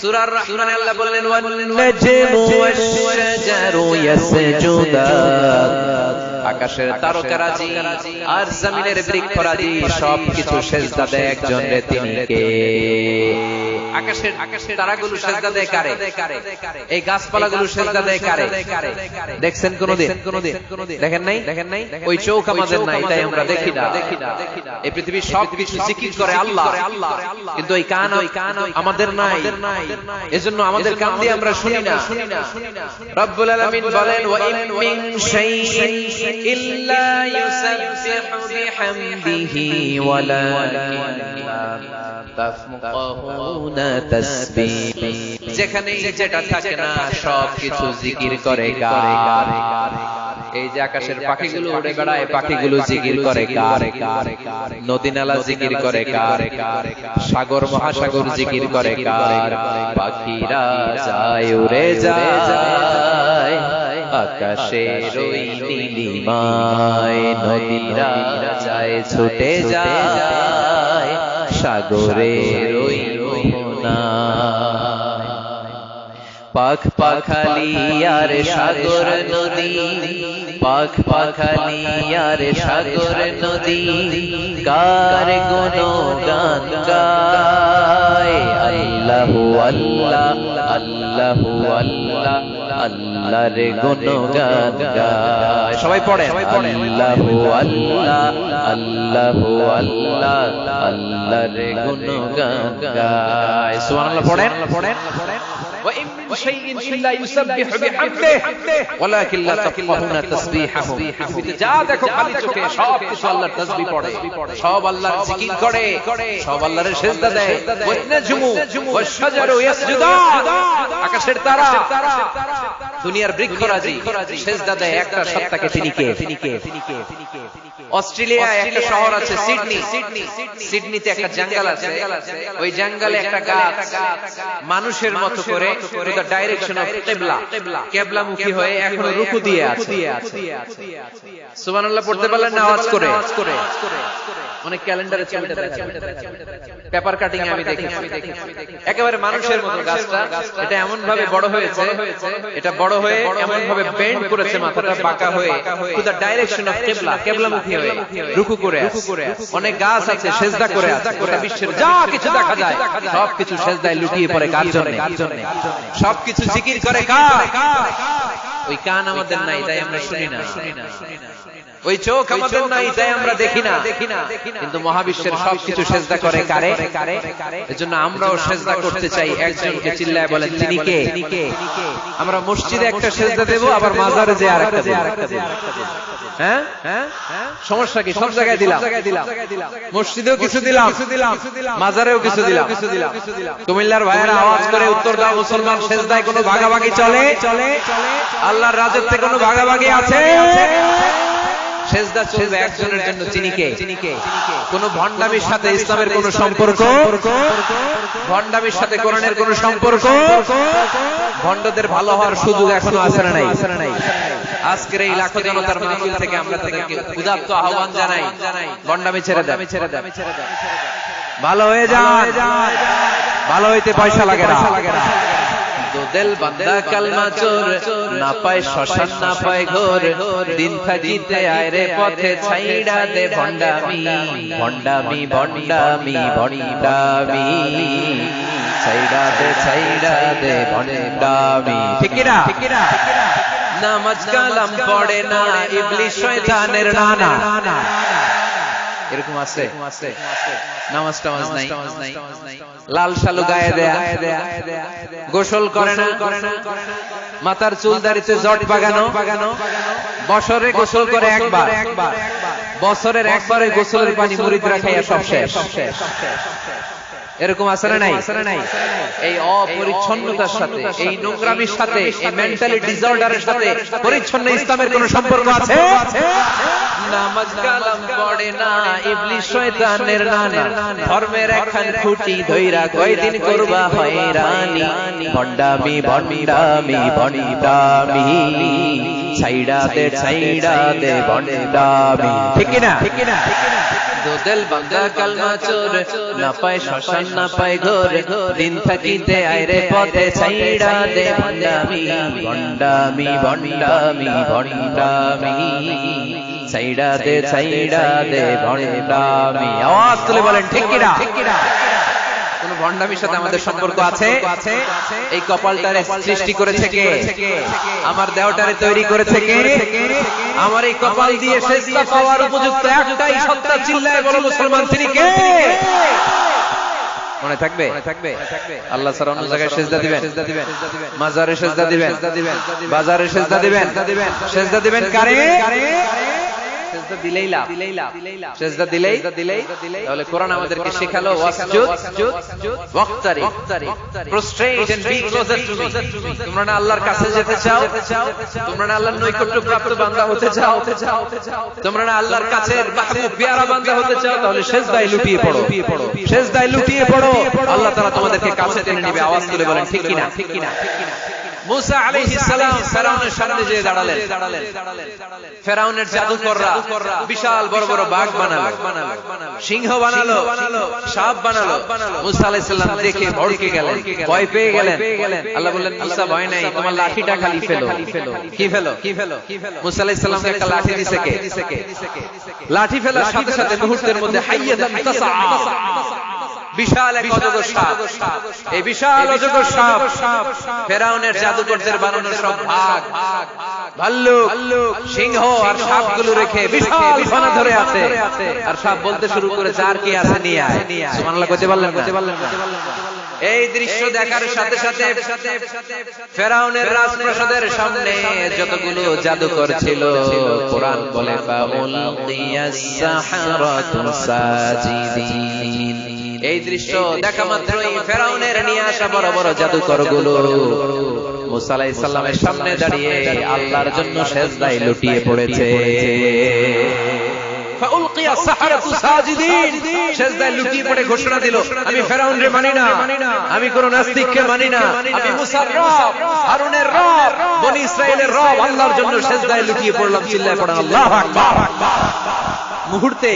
সূরার রহমানে আল্লাহ বললেন ওয়ান নাজমু ওয়াশ-শাজারু ইয়াসজুদান আকাশের তারকারাজি আর জমিনের বৃক্ষরাজি সব কিছু সিজদা দেয় একজন রে তিনি কে আকাশের তারাগুলো সিজদা দেয় কারে এই গাছপালাগুলো সিজদা দেয় কারে দেখছেন কোনদিন দেখেন নাই ওই চোখ আমাদের নাই তাই আমরা দেখি না এই পৃথিবীর সব কিছু জিকির করে আল্লাহ কিন্তু এই কান আমাদের নাই এজন্য আমাদের কান দিয়ে আমরা শুনি না রব্বুল আলামিন বলেন ওয়া ইন মিন শাইইন ইল্লা ইউসাব্বিহু বিহামদিহি ওয়ালাকিন লা তাফকাহুনা তাসবিহ যেখানে যেটা থাকে না সব কিছু জিকির করে কার এই যে আকাশের পাখিগুলো উড়ে বেড়ায় পাখিগুলো জিকির করে কার নদী নালা জিকির করে কার সাগর মহাসাগর জিকির করে কার পাখিরা যায় উড়ে যায় আকাশের ওই নীলিমায় নদীরা যায় ছুটে যায় সাগরের ওই মোহনায় পাখ পাখালি আর সাগর নদী পাখ পাখালি আর সাগর নদী কার গুণগান গায় আল্লাহু আল্লাহ আল্লাহু আল্লাহ আল্লাহর গুণগান গায় সবাই পড়ে আল্লাহু আল্লাহ আল্লাহু আল্লাহ আল্লাহর গুণগান গায় সুবহানাল্লাহ পড়েন وإن من شيء إلا يسبح بحمده ولكن لا تفقهون تسبيحهم যা দেখো খালি চোখে সব কিছু আল্লাহর তাসবিহ পড়ে সব আল্লাহর জিকির করে সব আল্লাহর সিজদা দেয় ওয়াজনাজমু ওয়াশ-শাজারু ইয়াসজুদান আকাশের তারা দুনিয়ার বৃক্ষরাজি সিজদা দেয় একটা সত্তাকে তিনি কে অস্ট্রেলিয়ায় একটা শহর আছে সিডনিতে একটা জঙ্গল আছে ওই জঙ্গলে একটা গাছ মানুষের মতো করে টু দ্য ডাইরেকশন অফ কিবলামুখী হয়ে এখনো রুকু দিয়ে আছে সুবহানাল্লাহ পড়তে পারলেন না আওয়াজ করে অনেক ক্যালেন্ডারে চলতে থাকে পেপার কাটিং আমি দেখি একেবারে মানুষের মতো গাছটা এটা এমন ভাবে বড় হয়েছে এটা বড় হয়ে এমন ভাবে বেন্ড করেছে মাথাটা বাঁকা হয়ে টু দ্য ডাইরেকশন অফ কিবলামুখী হয়ে রুকু করে অনেক গাছ আছে সিজদা করে আছে গোটা বিশ্বের যা কিছু দেখা যায় সব কিছু সিজদায় লুটিয়ে পড়ে কার জন্য সব কিছু জিকির করে কার ওই কান আমাদের নাই তাই আমরা শুনি না, ওই চোখ আমাদের নাই তাই আমরা দেখি না, কিন্তু মহাবিশ্বের সবকিছু সেজদা করে কারে? এজন্য আমরাও সেজদা করতে চাই একজনকে। চিল্লায় বলেন তিনি কে? আমরা মসজিদে একটা সেজদা দেব, আবার মাজারে যে আরেকটা দেব। হ্যাঁ, সমস্যা কি? সব জায়গায় দিলাম, মসজিদেও কিছু দিলাম, মাজারেও কিছু দিলাম। কুমিল্লার ভাইয়েরা আওয়াজ করে উত্তর দাও, মুসলমান সেজদায় কোনো ভাগাভাগি চলে? আল্লাহর রাজত্বে কোনো ভাগাভাগি আছে? সেজদা চলবে একজনের জন্য, তিনি কে? কোন ভণ্ডামির সাথে ইসলামের কোন সম্পর্ক? ভণ্ডামির সাথে কোরআনের কোন সম্পর্ক? ভণ্ডদের ভালো হওয়ার সুযোগ এখনো আছে না নাই? আজকের এই লাখো জনতার মাহফিল থেকে আমরা তাদেরকে উদাত্ত আহ্বান জানাই, ভণ্ডামি ছেড়ে দেন, ভালো হয়ে যান। ভালো হইতে পয়সা লাগে না। দো দিল বান্দা কালমা চোর, না পায় শ্মশান না পায় ঘোর, দিন থাকিতে আয় রে পথে ছাইড়া দে ভণ্ডামি, ভণ্ডামি ভণ্ডামি ভণ্ডামি, ছাইড়া দে ভণ্ডামি। ঠিক কি না? নামাজ কালাম পড়ে না, ইবলিস শয়তানের নানা। এরকম আছে? নামাজ টামাজ নাই, লাল শালু গায়ে দেয়া, গোসল করে না, মাথার চুল দাড়িতে জট বাগানো, বছরে গোসল করে একবার, বছরের একবারে গোসলের পানি মুরিদরা খাইয়া সব শেষ। এরকম আছে না নাই? এই অপরিচ্ছন্নতার সাথে, এই নোংরামির সাথে, এই মেন্টালি ডিসঅর্ডারের সাথে পরিচ্ছন্ন ইসলামের কোন সম্পর্ক আছে? নামাজ কালাম পড়ে না, ইবলিস শয়তানের নানা, ধর্মের একখান খুঁটি ধইরা কয়দিন করবা হয়রানি, ভণ্ডামি ভণ্ডামি ভণ্ডামি, ছাইড়া দে ভণ্ডামি। ঠিক কি না? দো দিল বান্দা কালমা চোর, না পায় শ্মশান না পায় ঘোর, দিন থাকিতে আয় রে পথে ছাইড়া দে ভণ্ডামি, ভণ্ডামি ভণ্ডামি ভণ্ডামি, ছাইড়া দে ভণ্ডামি। আওয়াজ তুলে বলেন ঠিক কি না? কোন ভণ্ডামির সাথে আমাদের সম্পর্ক আছে? এই কপালটারে সৃষ্টি করেছে কে? আমার দেহটারে তৈরি করেছে কে? আমার এই কপাল দিয়ে সেজদা পাওয়ার উপযুক্ত একটাই সত্তা, চিল্লায় বলো মুসলমান, তিনি কে? মনে থাকবে? আল্লাহ ছাড়া অন্য জায়গায় সেজদা দিবেন, মাজারে সেজদা দিবেন, বাজারে সেজদা দিবেন, সেজদা দিবেন কারে? সেজদা দিলেই লাভ, সেজদা দিলেই। তাহলে কোরআন আমাদেরকে শেখালো ওয়াসজুদ ওয়াক্তারি, prostrate and be closer to me. তোমরা না আল্লাহর কাছে যেতে চাও? তোমরা না আল্লাহর নৈকট্য প্রাপ্ত বান্দা হতে চাও? তোমরা না আল্লাহর কাছে মাহবুব পেয়ারা বান্দা হতে চাও? তাহলে সেজদায় লুটিয়ে পড়ো, সেজদায় লুটিয়ে পড়ো, আল্লাহ তাআলা তোমাদেরকে কাছে টেনে নেবে। আওয়াজ তুলে বলেন ঠিক কি না? মুসা আলাইহিস সালাম ফেরাউনের সামনে যেয়ে দাঁড়ালেন। ফেরাউনের জাদুকররা বিশাল বড় বড় বাঘ বানালো, সিংহ বানালো, সাপ বানালো। মুসা আলাইহিস সালাম দেখে ভড়কে গেলেন, ভয় পেয়ে গেলেন। আল্লাহ বললেন, মুসা ভয় নাই, তোমার লাঠিটা খালি ফেলো। কি ফেলো? মুসা আলাইহিস সালামকে একটা লাঠি দিছে কে? লাঠি ফেলার সাথে সাথে মুহূর্তের মধ্যে হাইয়াতান তাসা, বিশাল এক অজগর সাপ। এই বিশাল অজগর সাপ ফেরাউনের জাদুকরদের বানানো সব ভাগ, ভাল্লুক, সিংহ আর সাপগুলো রেখে বিশাল ফনা ধরে আছে। আর সাপ বলতে শুরু করেছে, আর কি আছে নিয়ে আয়। সুবহানাল্লাহ কইতে পারলেন না? এই দৃশ্য দেখার সাথে সাথে ফেরাউনের রাজপ্রাসাদের সামনে যতগুলো জাদুকর ছিল, কোরআন বলে ফাউলকিয়াস সাহারাতু সাজিদিন। এই দৃশ্য দেখা মাত্রই ফেরাউনের নিয়ে আসা বড় বড় জাদুকর গুলো মুসা আলাইহিস সালামের সামনে দাঁড়িয়ে আল্লাহর জন্য সেজদায় লুটিয়ে পড়েছে। ফাউলকিয়াস সাহারাতু সাজিদিন, সেজদায় লুটিয়ে পড়ে ঘোষণা দিল, আমি ফেরাউনরে মানি না, আমি কোন নাস্তিককে মানি না, আমি মুসার রব, হারুনের রব, বনি ইসরাইলের রব, আল্লাহর জন্য সেজদায় লুটিয়ে পড়লাম। চিল্লায় পড়েন আল্লাহু আকবার। মুহূর্তে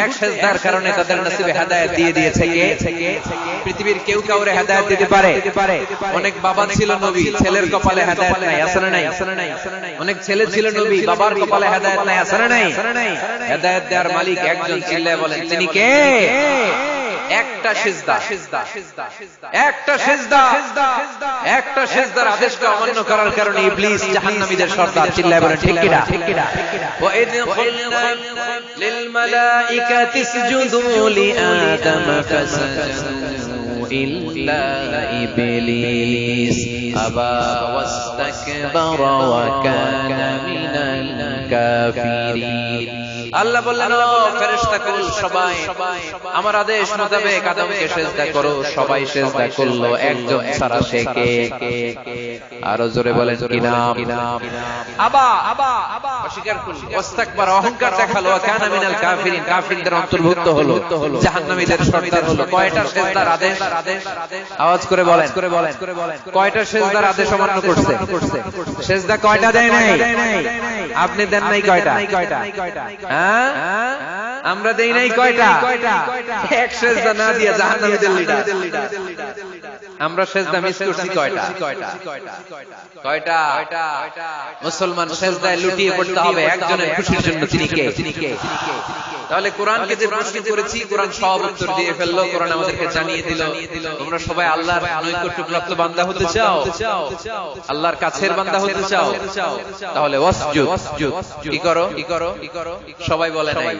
এক সেজদার কারণে তাদের নসিবে হেদায়েত দিয়ে দিয়েছে কে? পৃথিবীর কেউ কাউরে হেদায়েত দিতে পারে? অনেক বাবা ছিল নবী, ছেলের কপালে হেদায়েত নাই, আছে না নাই? অনেক ছেলে ছিল নবী, বাবার কপালে হেদায়েত নাই, আছে না নাই? হেদায়েত দেওয়ার মালিক একজন, চিল্লায় বলেন তিনি কে? একটা সিজদা, একটা সিজদা, একটা সিজদার আদেশকে অমান্য করার কারণে ইবলিস জাহান্নামীদের সর্দার। চিল্লায় বলেন ঠিক কিনা? ওয়া ইয কুলনা লিল মালাইকাতি ইসজুদু লিআদাম ফাসাজাদু ইল্লা ইবলিস আবা ওয়াস্তাকবারা ওয়া কানা মিনাল কাফিরিন। আল্লাহ বললেন ও ফেরেশতাকুল সবাই আমার আদেশ মোতাবেক আদমকে সিজদা করো। সবাই সিজদা করলো, একজন ছাড়া সে কে? আরো জোরে বলেন কি নাম? আবা, অস্বীকার করলো, ওয়াস্তাকবার, অহংকার দেখালো, ওয়া কানা মিনাল কাফিরিন, কাফিরদের অন্তর্ভুক্ত হলো, জাহান্নামীদের সর্দার হলো। কয়টা সিজদার আদেশ? আওয়াজ করে বলেন, কয়টা সিজদার আদেশ অমান্য করছে? সিজদা কয়টা দেয় নাই? আপনি দেন নাই কয়টা? হ্যাঁ, আমরা দেই নাই কয়টা? এক সিজদা না দিয়ে জাহান্নামীদের লিডার। আমরা সিজদা মিস করছি কয়টা? মুসলমান সিজদায় লুটিয়ে পড়তে হবে একজনের খুশির জন্য। তিনি কে? তাহলে কোরআনকে যে প্রশ্ন করেছি, কোরআন সব উত্তর দিয়ে ফেললো। কোরআন আমাদেরকে জানিয়ে দিল তোমরা সবাই আল্লাহর নৈকট্যপ্রাপ্ত বান্দা হতে চাও, আল্লাহর কাছের বান্দা হতে চাও, তাহলে ওয়াসজুদ, কি করো? সবাই বলে নাই।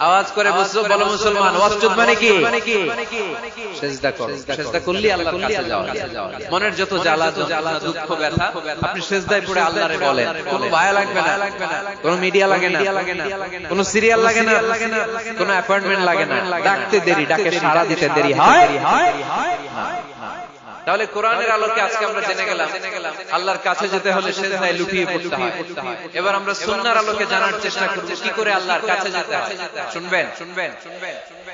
আওয়াজ করে বলো মুসলমান, ওয়াসজুদ মানে কি? সিজদা করো। সিজদা করলে আল্লাহর কাছে যাও। মনের যত জ্বালা, দুঃখ, ব্যথা আপনি সিজদায় পড়ে আল্লাহরে বলেন। কোনো ভায়া লাগবে না, কোনো মিডিয়া লাগে না, কোনো সিরিয়াল লাগে না, কোনো অ্যাপয়েন্টমেন্ট লাগে না, ডাকতে দেরি, ডাকে সাড়া দিতে দেরি হয়। তাহলে কোরআনের আলোকে আজকে আমরা জেনে গেলাম আল্লাহর কাছে যেতে হলে সিজদায় লুটিয়ে পড়তে হয়। এবার আমরা সুন্নাহর আলোকে জানার চেষ্টা করব কি করে আল্লাহর কাছে যেতে হয়। শুনবেন?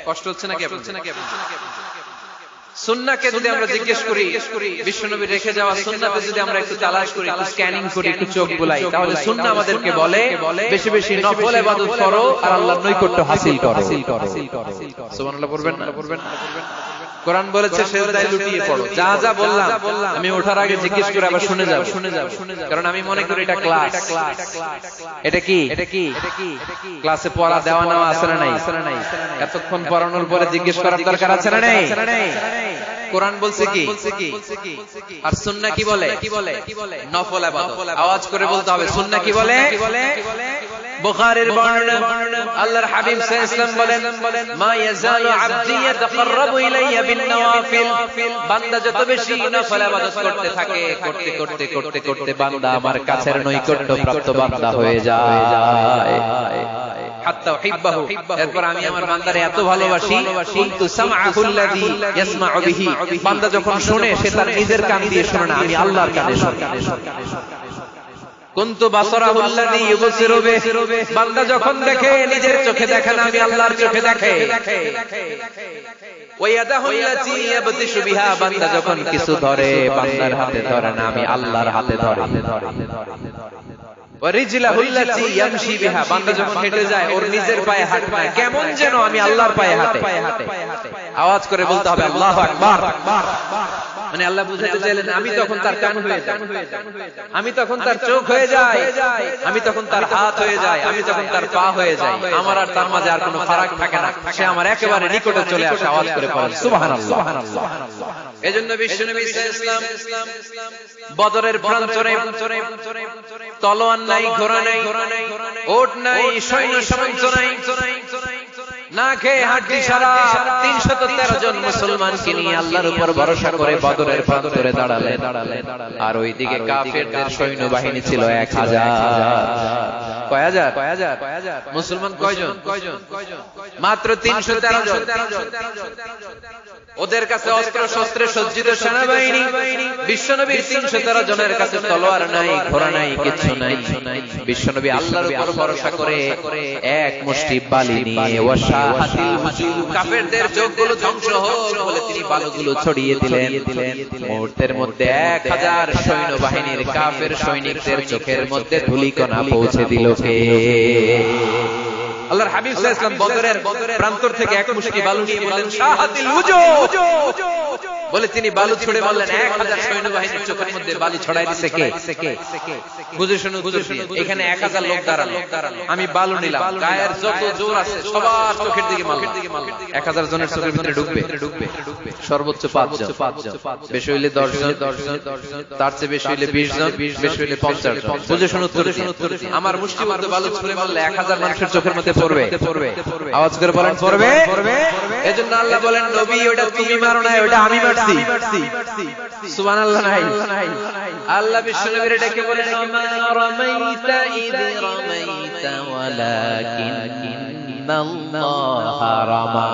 কষ্ট হচ্ছে নাকি আপনাদের? সুন্নাহকে যদি আমরা জিজ্ঞেস করি, বিশ্বনবী রেখে যাওয়া সুন্নাহকে যদি আমরা একটু তালাশ করি, একটু স্ক্যানিং করি, একটু চোখ বুলাই, তাহলে সুন্নাহ আমাদেরকে বলে বেশি বেশি নফল ইবাদত করো আর আল্লাহর নৈকট্য হাসিল করো। সুবহানাল্লাহ পড়বেন না? কোরআন বলেছে সিজদায় লুটিয়ে পড়ো। যা যা বললাম আমি ওঠার আগে জিজ্ঞেস করে আবার শুনে যাও, কারণ আমি মনে করি এটা ক্লাস। এটা কি? ক্লাসে পড়া দেওয়া নেওয়া আছে না নাই? এতক্ষণ পড়ানোর পরে জিজ্ঞেস করার দরকার আছে না নাই? কোরআন বলছে কি আর সুন্নাহ কি বলে? নফল ইবাদত। আওয়াজ করে বলতে হবে সুন্নাহ কি বলে? বুখারীর বর্ণনা আল্লাহর হাবিব সাল্লাল্লাহু আলাইহি ওয়াসাল্লাম বলেন, মা ইয়াজালু আবদি ইয়াতাকাররাবু ইলাইয়া বিন নওয়াফিল। বান্দা যত বেশি নফল ইবাদত করতে থাকে, করতে করতে করতে করতে বান্দা আমার কাছের নৈকট্য প্রাপ্ত বান্দা হয়ে যায়। হাত্তা উহিব্বাহু, এরপর আমি আমার বান্দারে এত ভালোবাসি, কুনতু সামআহুল্লাযী ইয়াসমাউ বিহি। বান্দা যখন শুনে সে তার নিজের কান দিয়ে শুনে না, আমি আল্লাহর কানে শুনি। কুনতু বাসারাহুল্লাযী ইউবসিরু বিহি। বান্দা যখন দেখে নিজের চোখে দেখে না, আমি আল্লাহর চোখে দেখে। ওয়া ইয়াদাহুল্লাযী ইয়াবতিশু বিহা। বান্দা যখন কিছু ধরে বান্দার হাতে ধরে না, আমি আল্লাহর হাতে ধরে। ওয়া রিজলাহুল্লাযী ইয়ামশি বিহা। বান্দা যখন হেঁটে যায় ওর নিজের পায়ে হাঁটে না, কেমন যেন আমি আল্লাহর পায়ে হাঁটে। আওয়াজ করে বলতে হবে আল্লাহু আকবার। মানে আল্লাহ বুঝাতে চাইলেন আমি তখন তার কান হয়ে যাই, আমি তখন তার চোখ হয়ে যাই, আমি তখন তার হাত হয়ে যাই, আমি তখন তার পা হয়ে যাই। আমার আর তার মাঝে আর কোনো ফারাক থাকে না, সে আমার একেবারে নিকটে চলে আসে। আওয়াজ করে পড়েন সুবহানাল্লাহ। এজন্য বিশ্বনবী সাল্লাল্লাহু আলাইহি ওয়াসাল্লাম বদরের প্রান্তরে তলোয়ার নাই, ঘোড়া নাই, ওট নাই, সৈন্য সামন্ত নাই, না খেয়ে হাঁটছি সারা 313 জন মুসলমানকে নিয়ে আল্লাহর উপর ভরসা করে বদরের প্রান্তরে দাঁড়ালেন। আর ওইদিকে কাফেরদের সৈন্যবাহিনী ছিল 1000। কয় হাজার? মুসলমান কয়জন? মাত্র 313 জন। ওদের কাছে অস্ত্র শস্ত্রে সজ্জিত সেনাবাহিনী। বিশ্বনবীর 313 জনের কাছে তলোয়ার নাই, ঘোড়া নাই, কিছু নাই। বিশ্বনবী আল্লাহর উপর ভরসা করে এক মুষ্টি বালি নিয়ে ওয়াশাহাতিল হুজুম, কাফেরদের চোখগুলো ধ্বংস হোক বলে তিনি বালুগুলো ছড়িয়ে দিলেন। মুহূর্তের মধ্যে 1000 সৈন্যবাহিনীর কাফের সৈনিকদের চোখের মধ্যে ধূলিকণা পৌঁছে দিল কে? আল্লাহর হাবিব সাল্লাল্লাহু আলাইহি ওয়াসাল্লাম বদরের প্রান্তর থেকে এক মুষ্টি বালু নিয়ে বললেন শাহাতিল হুজুম। বলে তিনি বালু ছুড়ে বললেন 1000 সৈন্যবাহিনীর চোখের মধ্যে বালু ছড়াই দিছে কে? বুঝে শুনে উত্তর দিয়ে, এখানে 1000 লোক দাঁড়ালো, আমি বালু নিলাম, গায়ের যত জোর আছে সবার চোখের দিকে মারলাম। 1000 জনের চোখের ভিতরে ঢুকবে সর্বোচ্চ 5 জন, বেশি হইলে 10 জন, তার চেয়ে বেশি হইলে 20 জন, বেশি হইলে 50 জন। বুঝে শুনে উত্তর দিয়ে, আমার মুষ্টিবদ্ধ বালু ছুড়ে মারলে 1000 মানুষের চোখের মধ্যে পড়বে। আওয়াজ করে বলেন পড়বে। এজন্য আল্লাহ বলেন নবী ওটা তুমি মারো না, ওটা আমি মারছি। সুবহানাল্লাহ নাই। আল্লাহ বিশ্বনবীর ডেকে বলেন মা রামাইতা ইয রামাইতা ওয়ালাকিন্নাল্লাহ রামা।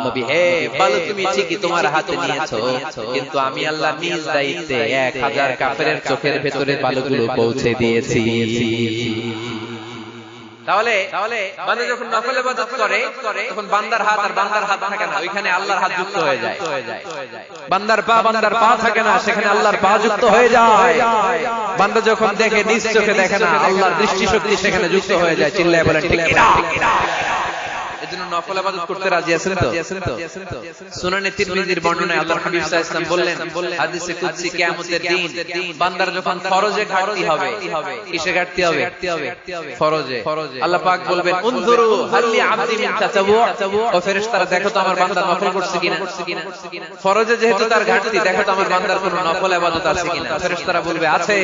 নবী হে, বালু তুমি ঠিকই তোমার হাতে নিয়েছো, কিন্তু আমি আল্লাহ নিজ দায়িত্বে 1000 কাফেরের চোখের ভেতরে বালুগুলো পৌঁছে দিয়েছি। তাহলে বান্দা যখন নফল ইবাদত করে তখন বান্দার হাত আর বান্দার হাত থাকে না, ওইখানে আল্লাহর হাত যুক্ত হয়ে যায়। বান্দার পা থাকে না, সেখানে আল্লাহর পা যুক্ত হয়ে যায়। বান্দা যখন দেখে নিজ চোখে দেখে না, আল্লাহর দৃষ্টিশক্তি সেখানে যুক্ত হয়ে যায়। চিল্লায় বলেন ঠিক কিনা? এজন্য নফল ইবাদত করতে রাজি আছেন তো? সুনানে তিরমিজির বর্ণনায় আল্লাহর হাবিব সাল্লাল্লাহু আলাইহি ওয়াসাল্লাম বললেন, হাদিসে কুদসি কিয়ামতের দিন বান্দার যখন ফরজে ঘাটতি হবে, কিসে ঘাটতি হবে? ফরজে। আল্লাহ পাক বলবেন উনজুরু হাল্লি আবদি মিন তাতাবু, ও ফেরেশতারা দেখো তো আমার বান্দা নফল করছে কিনা। ফরজে যেহেতু তার ঘাটতি, দেখো তো আমার বান্দার কোনো নফল ইবাদত আছে কিনা। ফেরেশতারা বলবে আছে।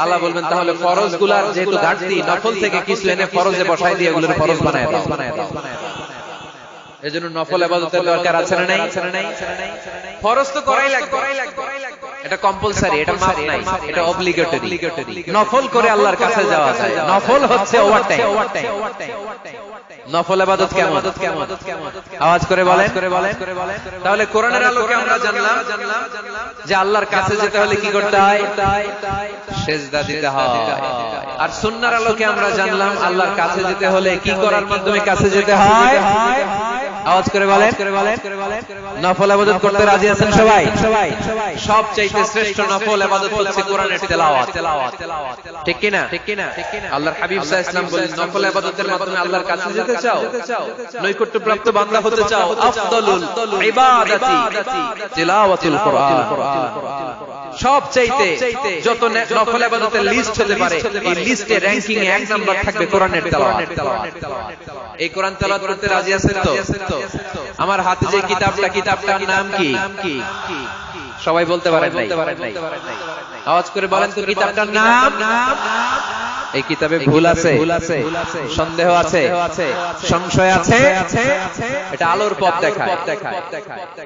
আল্লাহ বলবেন তাহলে ফরজগুলার যেহেতু ঘাটতি, নফল থেকে কিছু এনে ফরজে বসাই দিয়ে এগুলোর ফরজ বানায় দাও। এজন্য নফল ইবাদতের দরকার আছে না নাই? ফরজ তো করাই লাগবে, এটা কম্পালসারি, এটা মাফ নাই, এটা অব্লিগেটরি। নফল করে আল্লাহর কাছে যাওয়া যায়। নফল হচ্ছে ওভারটাইম। নফল ইবাদত কেমন? আওয়াজ করে বলেন। তাহলে কোরআনের আলোকে আমরা জানলাম যে আল্লাহর কাছে যেতে হলে কি করতে হয়? সিজদা দিতে হয়। আর সুন্নাহর আলোকে আমরা জানলাম আল্লাহর কাছে যেতে হলে কি করার মাধ্যমে কাছে যেতে হয়? আওয়াজ করে বলেন। নফল ইবাদত করতে রাজি আছেন সবাই? সবচেয়ে শ্রেষ্ঠ নফল ইবাদত হচ্ছে কোরআনের তেলাওয়াত। ঠিক কি না? আল্লাহর হাবিব সাল্লাল্লাহু আলাইহি ওয়াসাল্লাম বলেন নফল ইবাদতের মাধ্যমে আল্লাহর কাছে যেতে চাও, নৈকট্যপ্রাপ্ত বান্দা হতে চাও, আফদালুল ইবাদাতি তিলাওয়াতুল কোরআন। সবচেয়ে যত নফল ইবাদতের লিস্ট হতে পারে, এই লিস্টে র‍্যাঙ্কিং এ 1 নাম্বার থাকবে কোরআনের তেলাওয়াত। এই কোরআন তেলাওয়াত করতে রাজি আছেন তো? আমার হাতে যে কিতাবটার নাম কি? সবাই বলতে পারেন নাই? আওয়াজ করে বলেন তো কিতাবটার নাম। এই কিতাবে ভুল আছে, সন্দেহ আছে, সংশয় আছে, এটা আলোর পথ দেখায়।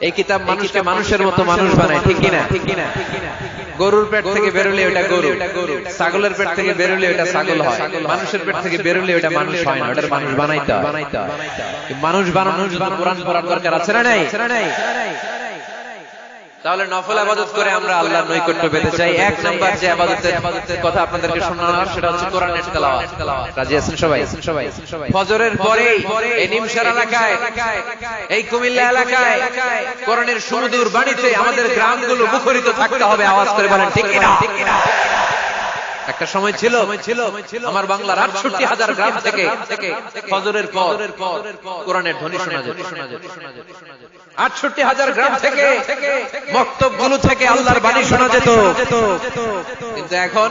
এই কিতাব মানুষকে মানুষের মতো মানুষ বানায়। ঠিক কি না? গরুর পেট থেকে বেরোলে ওটা গরু, ছাগলের পেট থেকে বেরোলে ওটা ছাগল হয়, মানুষের পেট থেকে বেরোলে ওটা মানুষ হয় না, ওটা মানুষ বানাইতে হয়। মানুষ বানানোর জন্য কোরআন পড়ার দরকার আছে না নাই? তাহলে নফল ইবাদত করে আমরা আল্লাহর নৈকট্য পেতে চাই। 1 নাম্বার যে ইবাদতের কথা আপনাদেরকে শোনানোর, সেটা হচ্ছে কোরআনের তেলাওয়াত। রাজি আছেন সবাই? ফজরের পরে এই নিমসার এলাকায়, এই কুমিল্লা এলাকায় কোরআনের সুমধুর বাণীতে আমাদের গ্রামগুলো মুখরিত থাকতে হবে। আওয়াজ করে বলেন ঠিক কি না? একটা সময় ছিল আমার বাংলার ৬৮,০০০ গ্রাম থেকে ফজরের পর কোরআনের ধ্বনি শোনা যেত। ৬৮,০০০ গ্রাম থেকে মক্তবগুলো থেকে আল্লাহর বাণী শোনা যেত। কিন্তু এখন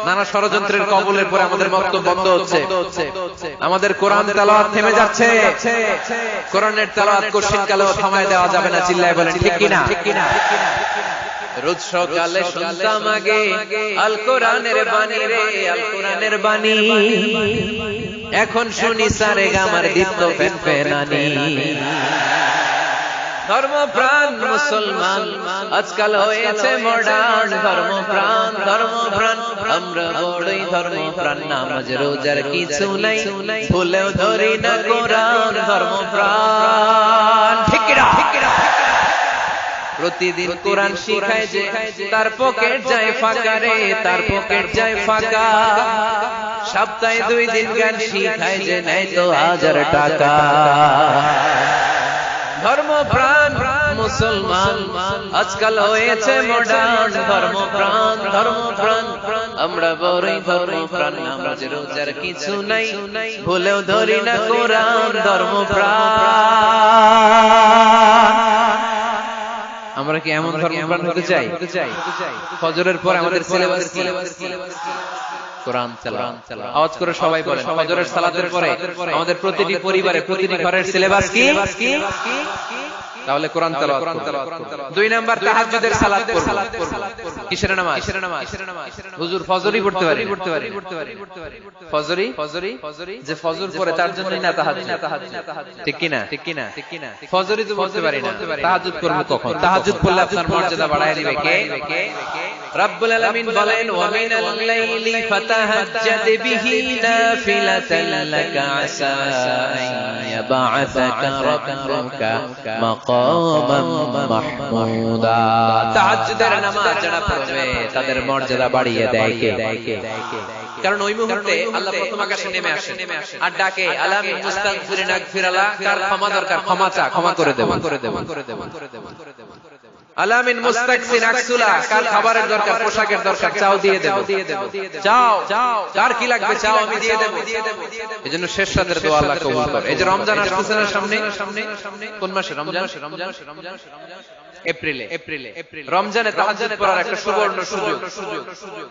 নানা ষড়যন্ত্রের কবলের পরে আমাদের মক্তব বন্ধ হচ্ছে, আমাদের কোরআন তেলাওয়াত থেমে যাচ্ছে। কোরআনের তেলাওয়াত কঠিন কালেও থামায় দেওয়া যাবে না। চিল্লায় বলেন ঠিক কি না? রোজ সকালে শুনতাম আগে আল কোরআনের বাণী রে, আল কোরআনের বাণী। এখন শুনি সারে গামার দীপ্ত ফেনফেনানি। ধর্মপ্রাণ মুসলমান আজকাল হয়েছে মডার্ন। ধর্মপ্রাণ আমরা বড়ই ধর্মপ্রাণ। নামাজ রোজার কিছু নাই, ভুলেও ধরি না কোরআন। ধর্মপ্রাণ ঠিক কি না? প্রতিদিন কোরআন শিখায় যে তার পকেট যায় ফাঁকা রে, তার পকেট যায় ফাঁকা। সপ্তাহে 2 দিন গান শিখায় যে নেয় তো 1000 টাকা। ধর্মপ্রাণ মুসলমান আজকাল হয়েছে মডার্ন। ধর্মপ্রাণ আমরা বড়ই ধর্মপ্রাণ। নামাজ রোজার কিছু নাই, ভুলেও ধরি না কোরআন। ধর্মপ্রাণ আমরা কি এমন ধর্মপ্রাণ হতে চাই? ফজরের পর আমাদের সিলেবাস কি? কোরআন তেলাওয়াত। আওয়াজ করে সবাই বলেন, ফজরের সালাতের পরে আমাদের প্রতিটি পরিবারে প্রতিটি ঘরের সিলেবাস কি? তাহলে কোরআন তেলাওয়াত করব। 2 নাম্বার তাহাজ্জুদের সালাত করব। কিসের নামাজ? হুজুর ফজরই পড়তে পারি। ফজরই যে ফজর পড়ে তার জন্যই না তাহাজ্জুদ। ঠিক কি না? ফজরই তো পড়তে পারি না, তাহাজ্জুদ করব কখন? তাহাজ্জুদ পড়লে আপনার মর্যাদা বাড়ায় দিবে কে? রব্বুল আলামিন বলেন, ওয়া মিনাল লাইলি ফাতাহাজ্জাদ বিহি নাফিলাতান লাকা আসা আন ইয়াবআসাকা রাব্বুকা মাকামান মাহমুদা। তাহাজ্জুদের নামাজ যারা পড়বে তাদের মর্যাদা বাড়িয়ে দেয় কে? কারণ ওই মুহূর্তে আল্লাহ প্রথম আকাশে নেমে আসে আর ডাকে, আলাম মুস্তাগফিরিন আগফিরালা, কার ক্ষমা দরকার ক্ষমা চা, ক্ষমা করে দেব। আলামিন মুস্তাকসিন আকসুলা, কার খাবারের দরকার পোশাকের দরকার চাও দিয়ে দেব। চাও কার কি লাগবে চাও আমি দিয়ে দেব। এজন্য শেষ রাতের দোয়া আল্লাহ কবুল করে। এই যে রমজান আসছে না সামনে, কোন মাসে রমজান? এপ্রিলে। রমজানে তাহাজ্জুদ পড়ার একটা সুবর্ণ সুযোগ,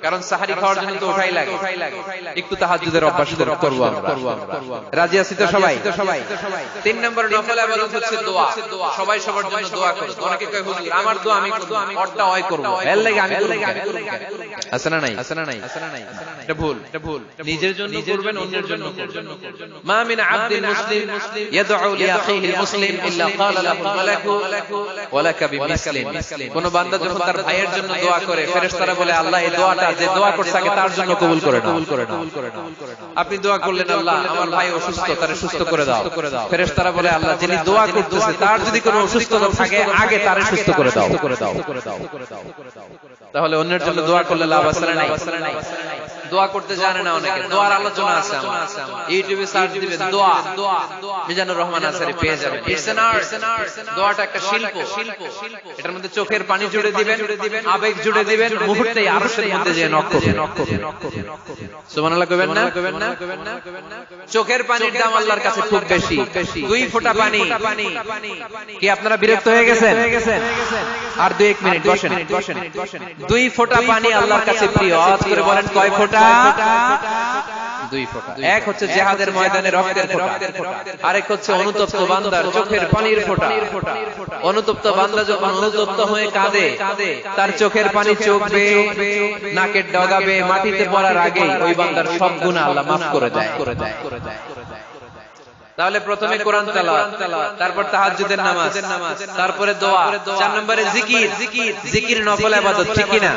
কারণ সাহারি খাওয়ার জন্য তো ওঠাই লাগে। একটু তাহাজ্জুদের অভ্যাস করব আমরা। রাজি আছি তো সবাই? 3 নম্বর নফল ইবাদত হচ্ছে দোয়া। সবাই সবার জন্য দোয়া করে। অনেকে কয় হুজুর আমার দোয়া আমি করব, ওরটা ওই করব, এর লাগি আমি করব। আছে না নাই? এটা ভুল। নিজের জন্য করবেন, অন্যের জন্য করবেন। মা মিন আবদিন মুসলিম ইয়াদউ লি আখিহি মুসলিম ইল্লা ক্বালা লাহুল মালাকু ওয়ালাকা বিমিসলিম। কোন বান্দা যখন তার ভাইয়ের জন্য দোয়া করে, ফেরেশতারা বলে আল্লাহ এই দোয়াটা যে দোয়া করছে তার জন্য কবুল করে নাও। আপনি দোয়া করলেন আল্লাহ আমার ভাই অসুস্থ, তারে সুস্থ করে দাও। ফেরেশতারা বলে আল্লাহ যিনি দোয়া করতেছে তার যদি কোনো অসুস্থতা থাকে আগে তারে সুস্থ করে দাও। তাহলে অন্যের জন্য দোয়া করলে লাভ আছে না নাই? দোয়া করতে জানে না অনেকে, দোয়ার আলোচনা আছে আমার। ইউটিউবে সার্চ দিবেন দোয়া, মিজানুর রহমান আনসারী পেয়ে যাবেন। It's an art. দোয়াটা একটা শিল্প। এটার মধ্যে চোখের পানি জুড়ে দিবেন, আবেগ জুড়ে দিবেন, মুহূর্তেই আরশের মধ্যে যে নক করবে। সুবহানাল্লাহ কইবেন না? চোখের পানির দাম আল্লাহর কাছে খুব বেশি। 2 ফোঁটা পানি। কি আপনারা বিরক্ত হয়ে গেছেন? আর 2-1 মিনিট বসেন। 2 ফোঁটা পানি আল্লাহর কাছে প্রিয়। আওয়াজ করে বলেন কয় ফোঁটা? 2 ফোঁটা। এক হচ্ছে জিহাদের ময়দানে রক্তের ফোঁটা, আরেক হচ্ছে অনুতপ্ত বান্দার চোখের পানির ফোঁটা। অনুতপ্ত বান্দা যখন অনুতপ্ত হয়ে কাঁদে, তার চোখের পানি চোখবে, নাকের ডগাবে, মাটিতে পড়ার আগেই ওই বান্দার সব গুনাহ আল্লাহ মাফ করে দেয়। তাহলে প্রথমে কোরআন তেলাওয়াত, তারপর তাহাজ্জুদের নামাজ, তারপরে দোয়া, 4 নম্বরে জিকির। জিকির নফল ইবাদত, ঠিক কি না?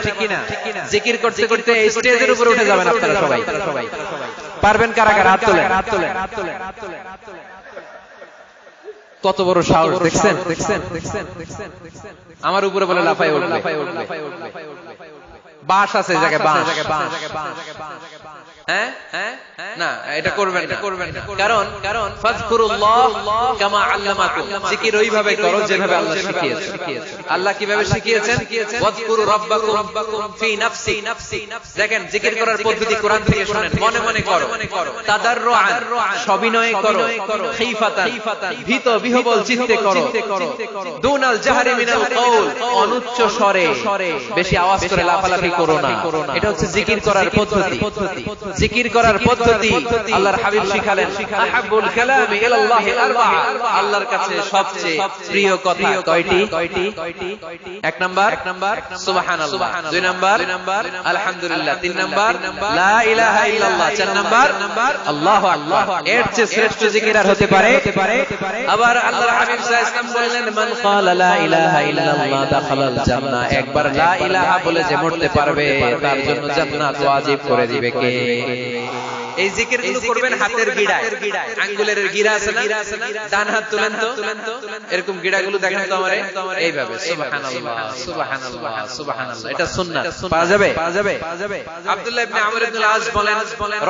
জিকির করতে করতে এই স্টেজের উপরে উঠে যাবেন আপনারা সবাই। পারবেন কারা কারা? হাত তোলেন। কত বড় সাহস দেখছেন? আমার উপরে বলে লাফায় উঠবে। বাঁশ আছে জায়গায়, বাঁশ। হ্যাঁ না, এটা করবেন না। কারণ ফাযকুরুল্লাহ কামা আল্লামাকুম। জিকির ওইভাবে করো যেভাবে আল্লাহ শিখিয়েছেন। আল্লাহ কিভাবে শিখিয়েছেন? ওয়াযকুরু রাব্বাকুম ফি নাফসি। দেখেন জিকির করার পদ্ধতি কোরআন থেকে শুনেন। মনে মনে করো, তাদাররুআন সবিনয়ে করো, খাইফাতান ভীত বিহ্বল চিত্তে করো, দুনাল জাহরি মিনাল কওল অনুচ্চ স্বরে, বেশি আওয়াজ করে লাফালাফি করো না। এটা হচ্ছে জিকির করার পদ্ধতি। জিকির করার পদ্ধতি আল্লাহর হাবিব শিখালেন, আহাব্বুল কালামি ইলাল্লাহি আরবা'a। আল্লাহর কাছে সবচেয়ে প্রিয় কথা কয়টি? 1 নাম্বার সুবহানাল্লাহ, 2 নাম্বার আলহামদুলিল্লাহ, 3 নাম্বার লা ইলাহা ইল্লাল্লাহ, 4 নাম্বার আল্লাহু আকবার। এর চেয়ে শ্রেষ্ঠ জিকির আর হতে পারে? আবার আল্লাহর হাবিব সাল্লাল্লাহু আলাইহি ওয়াসাল্লাম বললেন, মান ক্বালা লা ইলাহা ইল্লাল্লাহ দাখালাল জান্নাহ। একবার লা ইলাহা বলে যে মরতে পারবে তার জন্য জান্নাত ওয়াজিব করে দিবে কে? এই জিকির গুলো করবেন হাতের গিড়ায়, আঙ্গুলের গিড়া আছে না, ডান হাত তুলেন তো, এরকম গিড়াগুলো দেখেন তো আমারে, এইভাবে সুবহানাল্লাহ সুবহানাল্লাহ সুবহানাল্লাহ। এটা সুন্নাত, পাওয়া যাবে। আব্দুল্লাহ ইবনে আমর ইবনে আল আস বলেন,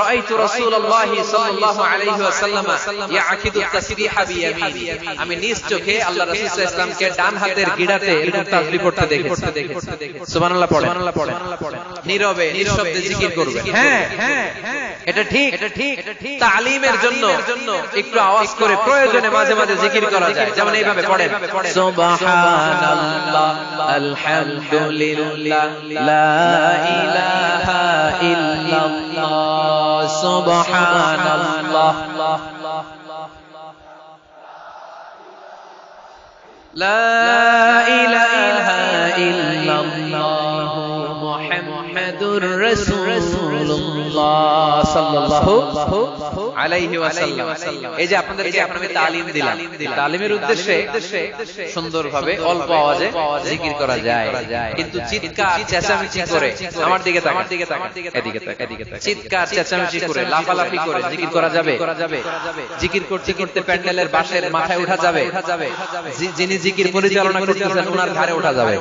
রাআইতু রাসূলুল্লাহি সাল্লাল্লাহু আলাইহি ওয়াসাল্লাম ইয়াকিদু তাসবিহা বিয়ামিনি। আমি নিজ চোখে আল্লাহ রাসূল সাল্লাল্লাহু আলাইহি ওয়াসাল্লামকে ডান হাতের গিড়াতে এরকম তাসবিহ করতে দেখেছি। সুবহানাল্লাহ পড়েন, নীরবে নিঃশব্দে জিকির করবেন। হ্যাঁ এটা ঠিক। ঠিক তালিমের জন্য একটু আওয়াজ করে প্রয়োজনে মাঝে মাঝে জিকির করা যায়, যেমন এইভাবে পড়েন সুবহানাল্লাহ আলহামদুলিল্লাহ লা ইলাহা ইল্লাল্লাহ সুবহানাল্লাহ লা ইলাহা ইল্লাল্লাহ মুহাম্মাদুর রাসূলুল্লাহ সাল্লাল্লাহু আলাইহি ওয়াসাল্লাম। এই যে আপনাদেরকে আমি তালিম দিলাম, তালিমের উদ্দেশ্যে সুন্দরভাবে অল্প আওয়াজে জিকির করা যায়, কিন্তু চিৎকার চেঁচামেচি করে আমার দিকে তাকান, এদিকে তাকান, চিৎকার চেঁচামেচি করে লাফালাফি করে জিকির করা যাবে? জিকির করতে করতে প্যান্ডেলের বাঁশের মাথায় ওঠা যাবে? যিনি জিকির পরিচালনা করতেছেন ওনার ঘাড়ে ওঠা যাবে?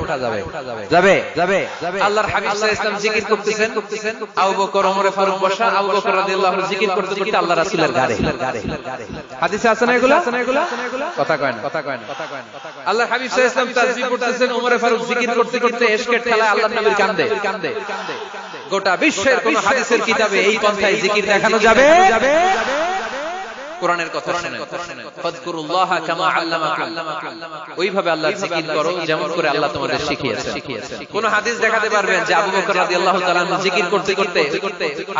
যাবে যাবে। আল্লাহর হাবিব সাল্লাল্লাহু আলাইহি ওয়াসাল্লাম জিকির করতেছেন, আবু বকর ওমর ফারুক বসা, আবু বকর রাদিয়াল্লাহু আনহু জিকির করতে করতে আল্লাহ রাসূলের ঘাড়ে। হাদিসে আছে না এগুলা? কথা কয় না। আল্লাহর হাবিব সাল্লাল্লাহু আলাইহি ওয়াসাল্লাম তাসবিহ করতেছেন, ওমর ফারুক জিকির করতে করতে এশকের ঠেলায় আল্লাহর নবীর কাঁধে। গোটা বিশ্বের কোন হাদিসের কিতাবে এই পন্থায় জিকির দেখানো যাবে? কোরআনের কথা শুনেন, ফাযকুরুল্লাহা কামা আল্লামাকুম, ওইভাবে আল্লাহর জিকির করো যেমন করে আল্লাহ তোমাদের শিখিয়েছেন। কোন হাদিস দেখাতে পারবেন যে আবু বকর রাদিয়াল্লাহু তাআলা জিকির করতে করতে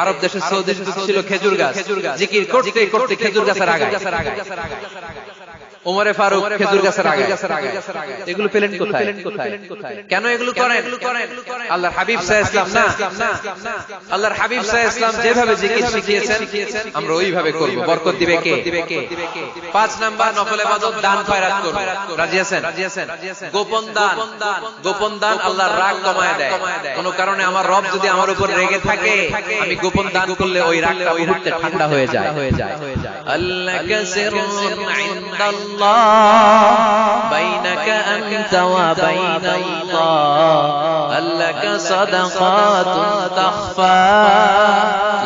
আরব দেশে সৌদি ছিল খেজুর গাছ, জিকির করতে করতে খেজুর গাছের আগায় ওমরে ফারুক খেজুর গাছের আগায়। এগুলো পেলেন কোথায়? কেন এগুলো করেন? আল্লাহর হাবিব সাল্লাল্লাহু আলাইহি ওয়াসাল্লাম না, আল্লাহর হাবিব সাল্লাল্লাহু আলাইহি ওয়াসাল্লাম যেভাবে জিকির শিখিয়েছেন আমরা ওইভাবে করব। বরকত দিবে কে? 5 নাম্বার নফল ইবাদত দান খয়রাত করব। রাজি আছেন? গোপন দান আল্লাহর রাগ কমায় দেয়। কোন কারণে আমার রব যদি আমার উপর রেগে থাকে, আমি গোপন দান করলে ওই রাগটা মুহূর্তে ঠান্ডা হয়ে যায়। আল্লাকা সিররুন ইনদাল্লাহ بينك أنت وبين الله لك صدقات تخفى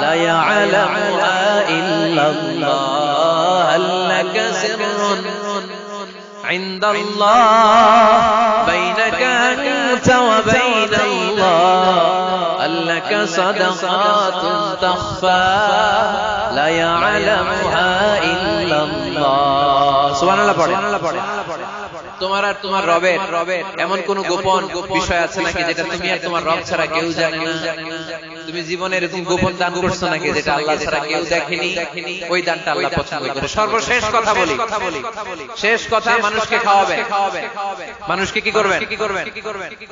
لا يعلمها إلا الله لك سر عند الله بينك أنت وبين الله لك صدقات تخفى لا يعلمها إلا الله সুবহানাল্লাহ পড়ে। তোমার আর তোমার রবের এমন কোন গোপন বিষয় আছে নাকি যেটা তুমি আর তোমার রব ছাড়া কেউ জানে না? তুমি জীবনে এরকম গোপন দান করছো নাকি যেটা আল্লাহ ছাড়া কেউ দেখেনি? ওই দানটা আল্লাহ পছন্দ করে। সর্বশেষ কথা বলি, শেষ কথা, মানুষকে খাওয়াবেন। মানুষকে কি করবেন?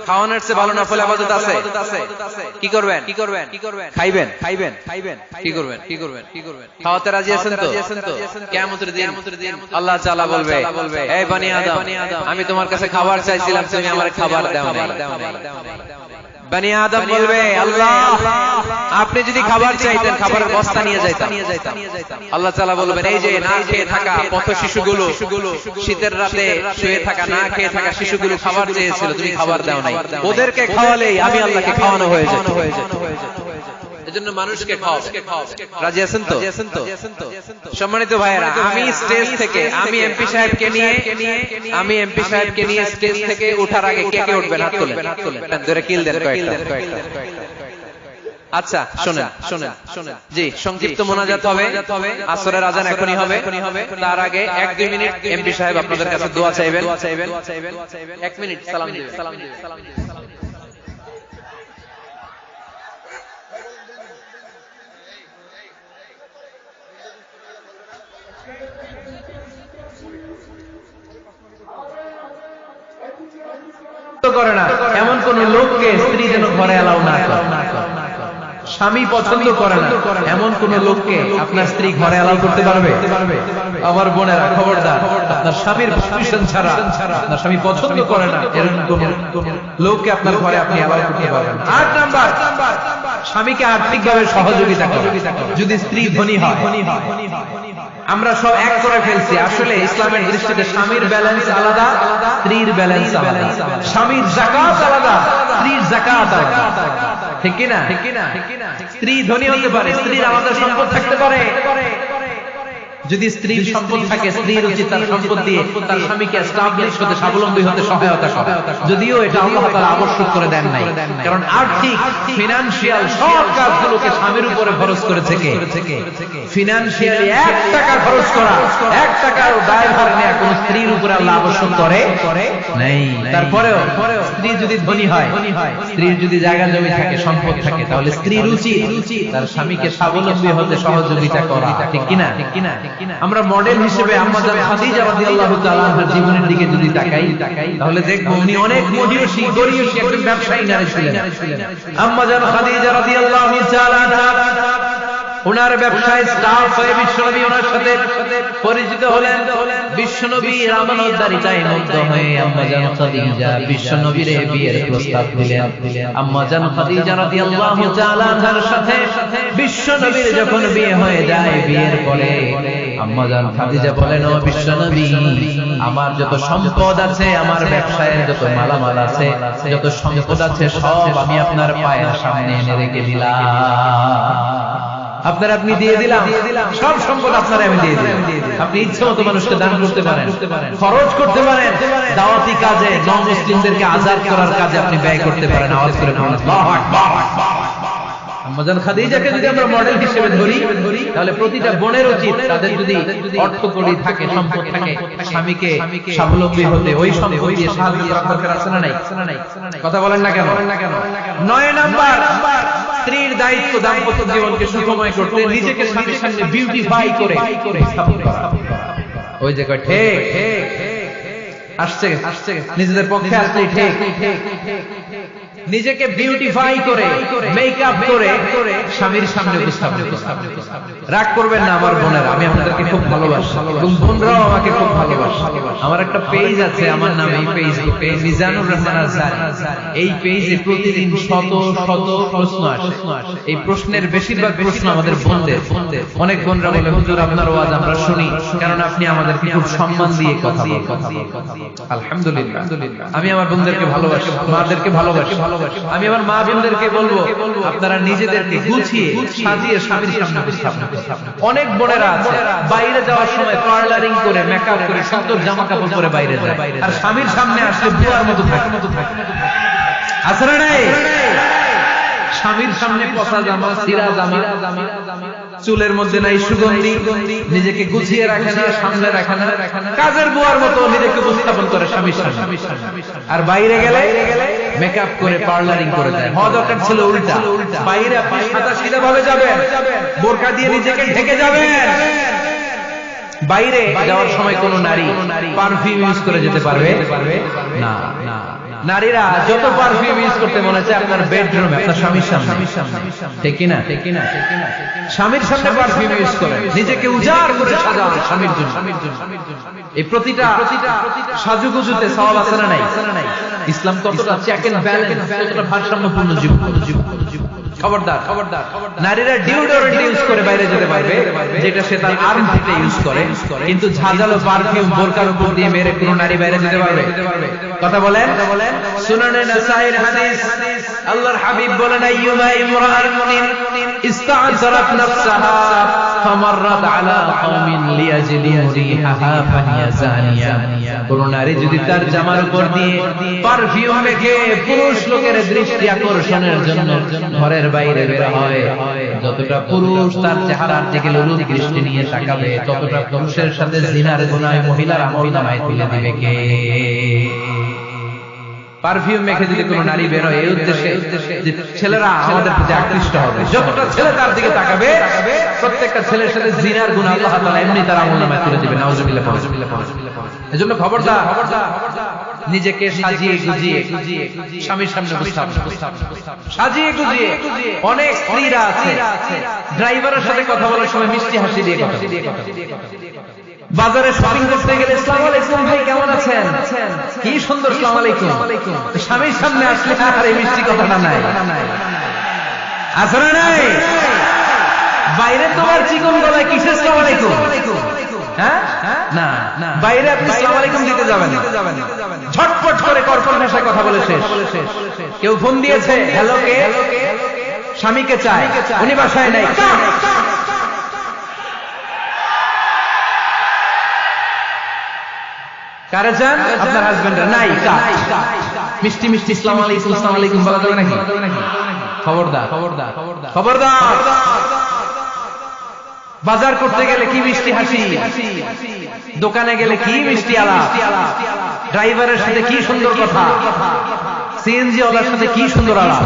খাওয়ানোর চেয়ে ভালো নফল ইবাদত আছে? কি করবেন? খাইবেন। কি করবেন? খাওয়াতে রাজি আছেন তো? কিয়ামতের দিন আল্লাহ তাআলা বলবে, এই বনি আদম, আমি তোমার কাছে খাবার চাইছিলাম, তুমি আমার খাবার দাও না। বনি আদম বলবে, আল্লাহ আপনি যদি খাবার চাইতেন খাবারের বস্তা নিয়ে যাইতাম। আল্লাহ তাআলা বলবেন, এই যে না খেয়ে থাকা পথ শিশুগুলো, শীতের রাতে শুয়ে থাকা না খেয়ে থাকা শিশুগুলো খাবার চেয়েছিল, তুমি খাবার দাও নাই। ওদেরকে খাওয়ালেই আমি আল্লাহকে খাওয়ানো হয়ে যেত। এজন্য মানুষকে খাওয়াবে। রাজি আছেন তো? সম্মানিত ভাইয়েরা, আমি স্টেজ থেকে আমি এমপি সাহেবকে নিয়ে স্টেজ থেকে ওঠার আগে কে কে উঠবেন? হাত তোলেন, ধরে কিল দেন কয়েকটা। আচ্ছা শোনেন, জি সংক্ষিপ্ত মোনাজাত হবে। আসরের আযান এখনই হবে। তার আগে 1-2 মিনিট এমপি সাহেব আপনাদের কাছে দোয়া চাইবেন। 1 মিনিট সালাম দিবেন। করে না এমন কোন লোককে স্ত্রী যেন ঘরে এলাও না করে। স্বামী পছন্দ করে না এমন কোন লোককে আপনার স্ত্রী ঘরে এলাও করতে পারবে? আমার বোনেরা খবরদার, আপনার স্বামীর পারমিশন ছাড়া, আপনার স্বামী পছন্দ করে না এরকম কোন লোককে আপনার ঘরে আপনি এলাও করতে পারবেন। 8 নাম্বার, স্বামীকে আর্থিকভাবে সহযোগিতা করুন। যদি স্ত্রী ধনী হয়, আমরা সব এক করে ফেলছি। আসলে ইসলামের দৃষ্টিতে স্বামীর ব্যালেন্স আলাদা, স্ত্রীর ব্যালেন্স আলাদা। স্বামীর যাকাত আলাদা, স্ত্রীর যাকাত আলাদা। ঠিক কি না? স্ত্রী ধনী হতে পারে, স্ত্রীর আলাদা সম্পদ থাকতে পারে, যদি স্ত্রীর সম্পদ থাকে, স্ত্রীর উচিত তার সম্পদ দিয়ে তার স্বামীকে এস্টাবলিশ হতে, স্বাবলম্বী হতে সহায়তা করা। যদিও এটা আল্লাহ তাআলা আবশ্যক করে দেন নাই, কারণ আর্থিক ফিনান্সিয়াল সব কাজগুলোকে স্বামীর উপরে খরচ করেছে কে? ফিনান্সিয়ালি 1 টাকা খরচ করা, 1 টাকার দায়ভার নেওয়া কোন স্ত্রীর উপরে আল্লাহ আবশ্যক করে নাই। তারপরেও স্ত্রী যদি ধনী হয়, স্ত্রীর যদি জায়গা জমি থাকে, সম্পদ থাকে, তাহলে স্ত্রীর উচিত তার স্বামীকে স্বাবলম্বী হতে সহযোগিতা করা। ঠিক কিনা? আমরা মডেল হিসেবে আম্মা জান খাদিজা রাদিয়াল্লাহু তাআলা আনহার জীবনের দিকে যদি তাকাই, তাহলে দেখব উনি অনেক মহিয়সী গরিয়সী একজন ব্যবসায়ী নারী ছিলেন। আম্মা জান খাদিজা রাদিয়াল্লাহু তাআলা আনহা ওনার ব্যবসায় স্টাফ হয়ে বিশ্বনবী ওনার সাথে পরিচিত হলেন। বিশ্বনবীর আমানতদারিতায় মুগ্ধ হয়ে আম্মা জান খাদিজা বিশ্বনবীর বিয়ের প্রস্তাব দিলেন। আম্মা জান খাদিজা রাদিয়াল্লাহু তাআলা আনহার সাথে বিশ্বনবীর যখন বিয়ে হয়ে যায়, বিয়ের পরে আম্মা জান খাদিজা বলেন, ও বিশ্বনবী, আমার যত সম্পদ আছে, আমার ব্যবসায়ের যত মালামাল আছে, যত সম্পদ আছে, সব আমি আপনার পায়ের সামনে এনে রেখে দিলাম। আপনি দিয়ে দিলাম, সব সম্পদ আপনারা আমি দিয়ে দিলাম। আপনি ইচ্ছে মতো মানুষকে দান করতে পারেন, খরচ করতে পারেন, দাওয়াতি কাজে, নমুসলিমদেরকে আযাদ করার কাজে আপনি ব্যয় করতে পারেন। আওয়াজ করে বলুন আল্লাহু আকবার। আম্মা জান খাদিজাকে যদি আমরা মডেল হিসেবে ধরি, তাহলে প্রতিটা বোনের উচিত তাদের যদি অর্থকড়ি থাকে, সম্পদ থাকে, স্বামীকে স্বাবলম্বী হতে ওই সম্পদ দিয়ে সাহায্য করার দরকার আছে না নাই? কথা বলেন না কেন? 9 নাম্বার, স্ত্রীর দায়িত্ব দাম্পত্য জীবনকে সুখময় করতে নিজেকে স্বামীর সামনে বিউটিফাই করে স্থাপন করা। ওই যে কয় ঠিক আসছে, নিজেদের পক্ষে আসছে ঠিক, নিজেকে বিউটিফাই করে, মেকআপ করে স্বামীর সামনে উপস্থাপন করা। রাগ করবেন না আমার বোনেরা, আমি আপনাদেরকে খুব ভালোবাসি এবং বোনরাও আমাকে খুব ভালোবাসে। আমার একটা পেজ আছে আমার নামে, এই ফেসবুকে মিজানুর রহমান আজহারি। এই পেজে প্রতিদিন শত শত প্রশ্ন আসে। এই প্রশ্নের বেশিরভাগ প্রশ্ন আমাদের বোনদের। অনেক বোনরা বলে, হুজুর আপনার ওয়াজ আমরা শুনি, কারণ আপনি আমাদেরকে খুব সম্মান দিয়ে কথা বলেন। আলহামদুলিল্লাহ, আমি আমার বোনদেরকে ভালোবাসি, মাদেরকে ভালোবাসি। আমি আমার মা বোনদেরকে বলবো, আপনারা নিজেদেরকে গুছিয়ে সাজিয়ে স্বামীর সামনে উপস্থাপন করুন। অনেক বোনেরা আছে বাইরে যাওয়ার সময় পার্লারিং করে, মেকআপ করে, সুন্দর জামা কাপড় পরে বাইরে যায়, আর স্বামীর সামনে আসলে বুয়ার মতো থাকে। আছে না নাই? স্বামীর সামনে পচা জামা, ছিঁড়া জামা, চুলের মধ্যে নাই সুগন্ধি, নিজেকে গুছিয়ে রাখে না, সামনে রাখে না, কাজের বুয়ার মতো নিজেকে উপস্থাপন করে স্বামীর সামনে। আর বাইরে গেলে মেকআপ করে, পার্লারিং করে যায়। হওয়া দরকার ছিল উল্টা। বাইরে আপনি সাদা সিধা ভাবে যাবেন, বোরকা দিয়ে নিজেকে ঢেকে যাবেন। বাইরে যাওয়ার সময় কোন নারী পারফিউম ইউজ করে যেতে পারবে না। নারীরা যত পারফিউম ইউজ করতে মনে চায় আপনার বেডরুমে, আপনার স্বামীর সামনে। ঠিক কিনা? স্বামীর সামনে পারফিউম ইউজ করে, নিজেকে উজাড় করে সাজান স্বামীর জন্য। এই প্রতিটা সাজুগুজুতে সওয়াব আছে না নাই? ইসলাম কতটা চেক এন্ড ব্যালেন্স, কতটা ভারসাম্যপূর্ণ জীবন। খবরদার, নারীরা ডিওডোরেন্ট ইউজ করে বাইরে যেতে পারবে, যেটা সে তার আর্মপিটে ইউজ করে, কিন্তু ঝাঁঝালো পারফিউম বোরকার উপর দিয়ে মেরে কোনো নারী বাইরে যেতে পারবে? কথা বলেন। সুনানে নাসাইর হাদিস, আল্লাহর হাবিব বলেন, আইয়ুমা ইমরাআতিন ইস্তা'যারাত নাফসাহা ফামাররাত আলা কওমিন লিয়াজলিউ রিহাহা ফাহিয়া জানিয়া। কোন নারী যদি তার জামার উপর দিয়ে পারফিউম মেখে পুরুষ লোকের দৃষ্টি আকর্ষণের জন্য ঘরের বাইরে বের হয়, যতটা পুরুষ তার চেহারার দিকে লোলুপ দৃষ্টি নিয়ে তাকাবে, ততটা পুরুষের সাথে জিনার গুনাহ মহিলার আমলনামায় তুলে দিবে কে? পারফিউম মেখে যদি কোনো নারী বের হয় এই উদ্দেশ্যে যে ছেলেরা আমাদের প্রতি আকৃষ্ট হবে, যতটা ছেলে তার দিকে তাকাবে, প্রত্যেকটা ছেলের সাথে জিনার গুনাহ আল্লাহ তাআলা এমনি তার আমলনামায় তুলে দিবেন। নাউজুবিল্লাহ। এজন্য খবরদার, নিজেকে সাজিয়ে গুজিয়ে স্বামীর সামনে উপস্থাপন, সাজিয়ে গুজিয়ে। অনেক স্ত্রীরা আছে ড্রাইভারের সাথে কথা বলার সময় মিষ্টি হাসি দিয়ে কথা বলে। বাজারে শপিং করতে গেলে আসসালামু আলাইকুম ভাই কেমন আছেন, কি সুন্দর আসসালামু আলাইকুম। স্বামীর সামনে আসলে আর এই মিষ্টি কথাটা নাই। আছে না নাই? বাইরে তোমার চিকন গলায় কিসের আসসালামু আলাইকুম? হ্যাঁ না, বাইরে আপনি আসসালামু আলাইকুম দিতে যাবেন না, ঝটপট করে কর্কশ ভাষায় কথা বলে শেষ। কেউ ফোন দিয়েছে, হ্যালো কে? স্বামীকে চায়, উনি বাসায় নাই। কারে চান? আপনার হাজবেন্ডের নাই কাজ। মিষ্টি মিষ্টি আসসালামু আলাইকুম আসসালামু আলাইকুম বলা যাবে নাকি? খবরদার খবরদার খবরদার। বাজার করতে গেলে কি মিষ্টি হাসি, দোকানে গেলে কি মিষ্টি আলাপ, ড্রাইভারের সাথে কি সুন্দর কথা, সিএনজি ওয়ালার সাথে কি সুন্দর আলাপ,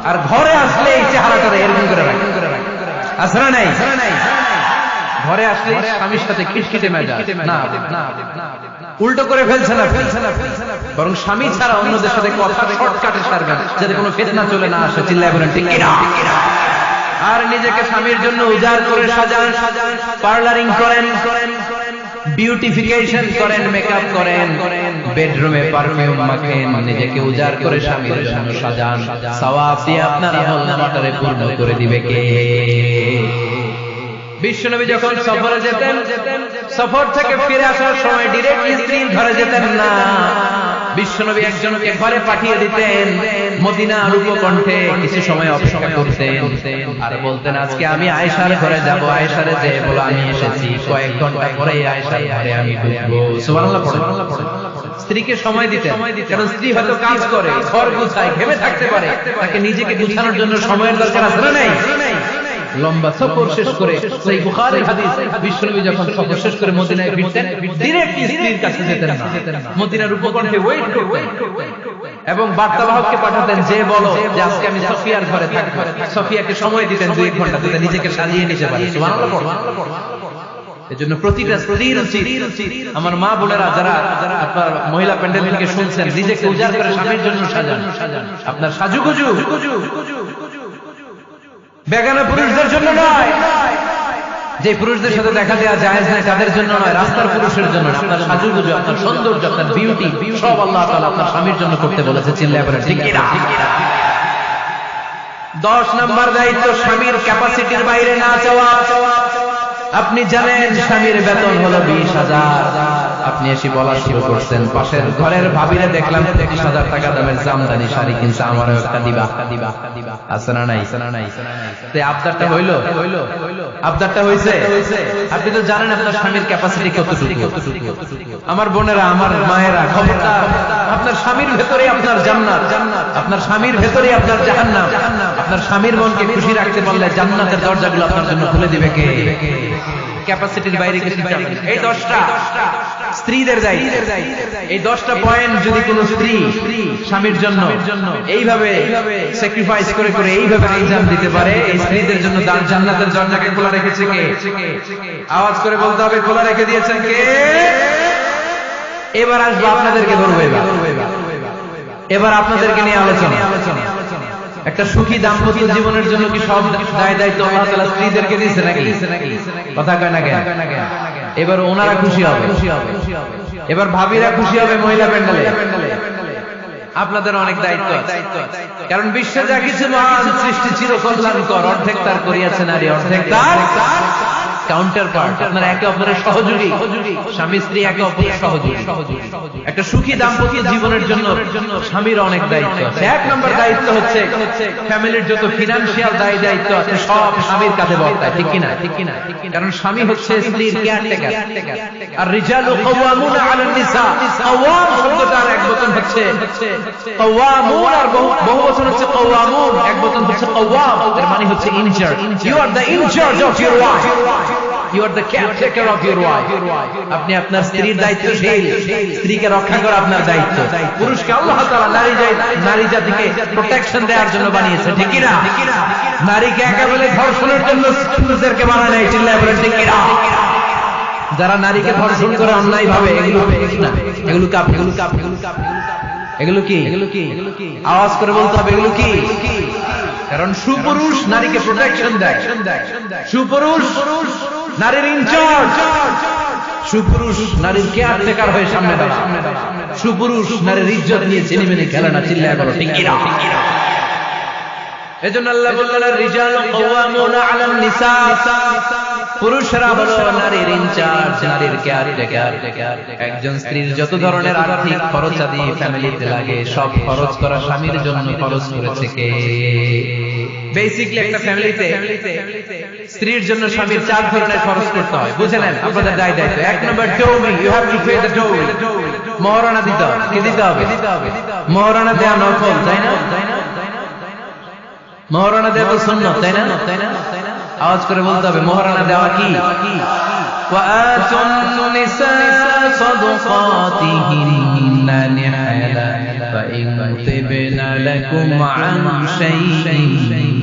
আর ঘরে আসলে এই চেহারাটা এরকম করে রাখে। আসরা নাই ঘরে আসলে স্বামীর সাথে খিটখিটে মেজাজ, না উল্টো করে ফেলছে না, বরং স্বামী ছাড়া অন্যদের সাথে কথা শর্টকাটে সারবেন যাতে কোনো ফিতনা চলে না আসে। চিল্লায় বলেন ঠিক কিনা? আর নিজেকে স্বামীর জন্য উজাড় করে সাজান, পার্লারিং করেন, বিউটিফিকেশন করেন, মেকআপ করেন, বেডরুমে পারফিউম মাখেন, নিজেকে উজাড় করে স্বামীর জন্য সাজান। সওয়াব দিয়ে আপনার আমলনামাটারে পূর্ণ করে দিবে কে? বিশ্বনবী যখন সফরে যেতেন, সফর থেকে ফিরে আসার সময় ডিরেক্টলি স্ত্রীর ঘরে যেতেন না। বিশ্বনবী একজনকে ঘরে পাঠিয়ে দিতেন, মদিনার উপকণ্ঠে কিছু সময় অপেক্ষা করতেন আর বলতেন আজকে আমি আয়েশার ঘরে যাব। আয়েশারে যে বলো আমি এসেছি, কয়েক ঘন্টা পরে আয়েশার ঘরে আমি ঢুকবো। সুবহানাল্লাহ পড়ে। স্ত্রীকে সময় দিতেন, কারণ স্ত্রী হয়তো কাজ করে, ঘর গুছায়, ঘেমে থাকতে পারে, তাকে নিজেকে গুছানোর জন্য সময়ের দরকার আছে না নাই? লম্বা সফর শেষ করে সেই বুখারীর হাদিস, বিশ্বনবী যখন সফর শেষ করে মদিনায় ফিরতেন, ডিরেক্টলি স্ত্রীর কাছে যেতেন না, মদিনার উপকণ্ঠে ওয়েট করতেন এবং বার্তাবাহককে পাঠাতেন যে বলো যে আজকে আমি সফিয়ার ঘরে থাকবো। সফিয়াকে সময় দিতেন 2 ঘন্টা, যাতে নিজেকে সাজিয়ে নিতে পারে। সুবহানাল্লাহ পড়ো। এজন্য প্রতিটা স্ত্রীর উচিত, আমার মা বোনেরা যারা আপনার মহিলা প্যান্ডেল থেকে শুনছেন, নিজেকে উজাড় করে স্বামীর জন্য সাজান। আপনার সাজুগুজু বেগানা পুরুষদের জন্য নয়, যে পুরুষদের সাথে দেখা দেওয়া জায়েজ নয় তাদের জন্য নয়, রাস্তার পুরুষের জন্য। আপনার সাজুগুজু, আপনার সৌন্দর্য, আপনার বিউটি সব আল্লাহ তাআলা আপনার স্বামীর জন্য করতে বলেছে। চিল্লায় বলেন ঠিক কিনা? 10 নম্বর দায়িত্ব, স্বামীর ক্যাপাসিটির বাইরে না যাওয়া। আপনি জানেন স্বামীর বেতন হলো 20,000, আপনি এসে বলা শুরু করছেন পাশের ঘরের ভাবিরে দেখলাম 25,000 টাকা দামের জামদানি শাড়ি কিনছে, আমারও একটা দিবা। আছে না নাই? আবদারটা হইলো, আবদারটা হইছে। আপনি তো জানেন আপনার স্বামীর ক্যাপাসিটি কতটুকু। আমার বোনেরা, আমার মায়েরা, খবরদার, আপনার স্বামীর ভেতরে আপনার জান্নাত, আপনার স্বামীর ভেতরে আপনার জাহান্নাম। আপনার স্বামীর মনকে খুশি রাখতে পারলে জান্নাতের দরজাগুলো আপনার জন্য খুলে দিবে কে? ক্যাপাসিটির বাইরে কিছু যাবে না। এই 10টা স্ত্রীদের দায়িত্ব। এই 10টা পয়েন্ট যদি কোন স্ত্রী স্বামীর জন্য এইভাবে স্যাক্রিফাইস করে করে এইভাবে আঞ্জাম দিতে পারে, এই স্ত্রীদের জন্য জান্নাতের দরজাকে খোলা রেখেছে কে? আওয়াজ করে বলতে হবে, খোলা রেখে দিয়েছেন কে? এবার আসবো আপনাদেরকে ধরবো, এবার আপনাদেরকে নিয়ে আলোচনা। একটা সুখী দাম্পত্য জীবনের জন্য কি সব দায় দায়িত্ব আল্লাহ তাআলা স্ত্রীদেরকে দিয়েছে নাকি? কথা কয় না কেন? এবার ওনারা খুশি হবে, এবার ভাবিরা খুশি হবে মহিলা প্যান্ডেলে। আপনাদের অনেক দায়িত্ব আছে, কারণ বিশ্বে যা কিছু মহান সৃষ্টি চির কল্যাণকর, অর্ধেক তার করিয়াছে নারী, অর্ধেক তার কাউন্টার পার্ট। আপনারা একে অপরের সহযোগী, স্বামী স্ত্রী একে অপরের সহযোগী। একটা সুখী দাম্পত্য জীবনের জন্য স্বামীর অনেক দায়িত্ব আছে। 1 নম্বর দায়িত্ব হচ্ছে ফ্যামিলির যত ফিনান্সিয়াল দায় দায়িত্ব আছে সব স্বামীর কাছে বর্তায়। ঠিক কিনা? কারণ স্বামী হচ্ছে স্ত্রীর কেয়ারটেকার। আর রিজালু কাওয়ামুনা আলান নিসা, কাওয়াম শব্দটার এক বচন হচ্ছে কাওয়ামুন, আর বহু বচন হচ্ছে কাওয়ামুন, এক বচন হচ্ছে কাওয়াম। এর মানে হচ্ছে incharge. You are the incharge of your wife, you are the caretaker of your wife. আপনি আপনার স্ত্রীর দায়িত্বশীল, স্ত্রীকে রক্ষা করা আপনার দায়িত্ব। পুরুষকে আল্লাহ তাআলা নারী জাতিকে প্রোটেকশন দেওয়ার জন্য বানিয়েছে। ঠিক কিনা? নারীকে একেবারে ধর্ষণের জন্য পুরুষদেরকে বানায় নাই। চিল্লায় বলেন ঠিক কিনা? যারা নারীকে ধর্ষণ করে অন্যায় ভাবে, এগুলো কি? আওয়াজ করে বলতে হবে, এগুলো কি? কারণ সুপুরুষ নারীকে প্রোটেকশন দেয়, সুপুরুষ নারীর ইনচার্জ, সুপুরুষ নারীর কেয়ারটেকার হয়ে সামনে দাঁড়ায়, সুপুরুষ নারীর ইজ্জত নিয়ে চিনিমিনি খেলে না। চিল্লায় বলো ঠিক কিনা? এজন্য আল্লাহ বললেন রিজালু কাওয়ামুনা আলান নিসা, পুরুষরা হলো নারীর ইনচার্জ, নারীর কেয়ারটেকার। একজন স্ত্রীর যত ধরনের আর্থিক খরচাদি ফ্যামিলিতে লাগে সব খরচ করা স্বামীর জন্য খরচ করেছে কে? বেসিক্যালি একটা ফ্যামিলিতে স্ত্রীর জন্য স্বামীর 4 ধরনের খরচ করতে হয়, বুঝে নেন আপনাদের দায় দায়িত্ব। 1 number dowry, you have to pay the dowry, মহারণা দিতে হবে। কি দিতে হবে? মহারণা দেওয়া নফল, তাই না? মহারণা দেওয়া তো সুন্নাত, তাই না? আওয়াজ করে বলতে হবে মহারণা দেওয়া কি? وآتوا النساء صدقاتهن نحلا فإن طبن لكم عن شيء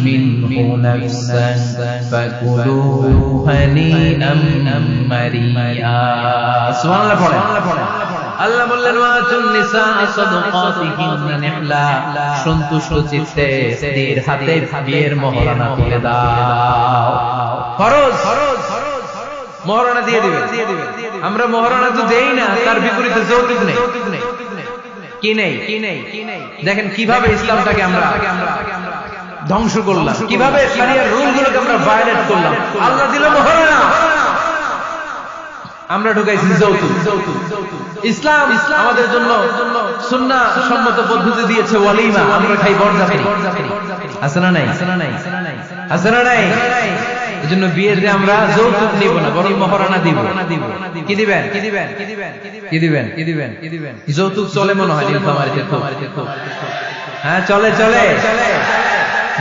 منه نفسا فكلوه هنيئا مريئا سبحان الله পড়েন। আল্লাহ বললেন ওয়াতুন নিসা সাদাকাতিহিন্না নিহলা, সন্তুষ্ট চিত্তে স্ত্রীর হাতে বিয়ের মহারণা তুলে দাও। ফরজ মহারণা দিয়ে দিবে। আমরা মহারণা তো দেই না, তার বিপরীতে যৌতুক নেই। কি নেই? দেখেন কিভাবে ইসলামটাকে আমরা ধ্বংস করলাম, কিভাবে শরিয়ার রুলগুলোকে আমরা ভায়োলেট করলাম। আল্লাহ দিল মহারণা, আমরা ঢুকাইছি যৌতুক। ইসলাম আমাদের জন্য সুন্নাহ সম্মত পদ্ধতি দিয়েছে ওয়ালিমা, আমরা খাই বরযাত্রী। আছে না নাই? আছে না নাই? এজন্য বিয়েতে আমরা যৌতুক নিব না, বরং মহারণা দিব। কি দিবেন? যৌতুক চলে মনে হয় নীলফামারীতে খুব। হ্যাঁ চলে।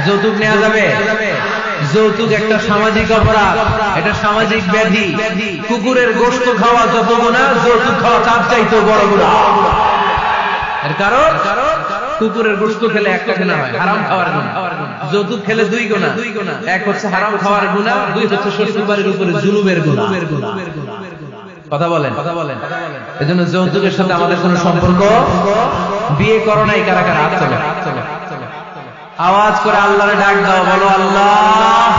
যৌতুক নেওয়া যাবে। যৌতুক একটা সামাজিক অপরাধ, এটা সামাজিক ব্যাধি। কুকুরের গোশত খাওয়া যত গুনাহ, যৌতুক খাওয়া তার চাইতেও বড় গুনাহ। এর কারণ কুকুরের গোশত খেলে একটা গুনাহ হয়, হারাম খাওয়ার গুনাহ। যৌতুক খেলে 2 গুনাহ, এক হচ্ছে হারাম খাওয়ার গুনাহ, 2 হচ্ছে শ্বশুরবাড়ির উপরে জুলুমের গুনাহ। কথা বলেন। এজন্য যৌতুকের সাথে আমাদের কোনো সম্পর্ক। বিয়ে করো নাই কারা কারা? হাত তোলো। আওয়াজ করে আল্লাহরে ডাক দাও, বলো আল্লাহ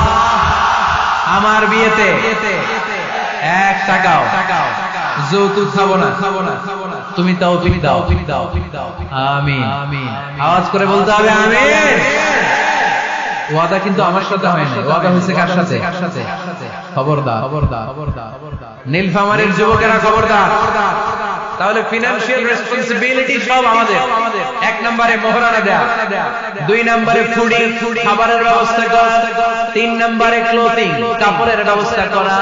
আমার বিয়েতে 1 টাকাও যৌতুক খাবো না, তুমি তৌফিক দাও। আমিন। আওয়াজ করে বলতে হবে আমিন। ওয়াদা কিন্তু আমার সাথে হয় না, ওয়াদা হয়েছে কার সাথে? খবরদার নীলফামারীর যুবকেরা, খবরদার। তাহলে ফিনান্সিয়াল রেসপন্সিবিলিটি সব আমাদের। 1 নম্বরে মহারণা দেয়া, 2 নম্বরে ফুডিং খাবারের ব্যবস্থা করা, 3 নম্বরে ক্লোথিং কাপড়ের ব্যবস্থা করা।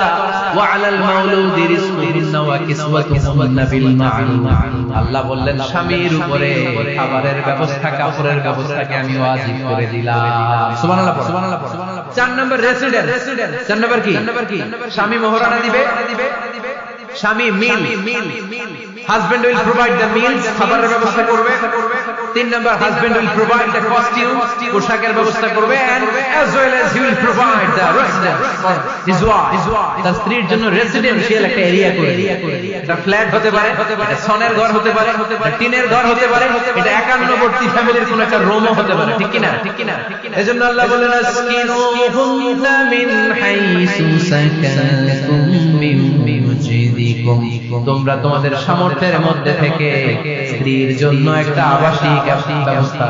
ওয়া আলাল মাউলুদি রিজকুহুন্না ওয়া কিসওয়াতুহুন্না বিল মা'রুফ। আল্লাহ বললেন স্বামীর উপরে খাবারের ব্যবস্থা, কাপড়ের ব্যবস্থাকে আমি ওয়াজিব করে দিলাম। সুবহানাল্লাহ। 4 নম্বর রেসিডেন্ট। 4 নম্বর কি? স্বামী মহারণা দিবে, স্বামী meal, husband will provide the meals, খাবারের ব্যবস্থা করবে। 3 number husband will provide the costume, পোশাকের ব্যবস্থা করবে। And as well as he will provide the residence for his wife. তার স্ত্রীর জন্য রেসিডেন্সিয়াল একটা এরিয়া করে। এটা ফ্ল্যাট হতে পারে, এটা সনের ঘর হতে পারে, এটা টিনের ঘর হতে পারে, এটা একান্নবর্তী ফ্যামিলির কোন একটা রুমও হতে পারে। ঠিক কি না? এজন্য আল্লাহ বলেন আসকিনুহুন্না মিন হাইসু সাকানতুম মিন মুজিদিকুম, তোমরা তোমাদের সামর্থ্যের মধ্যে থেকে স্ত্রীর জন্য একটা আবাসিক ব্যবস্থা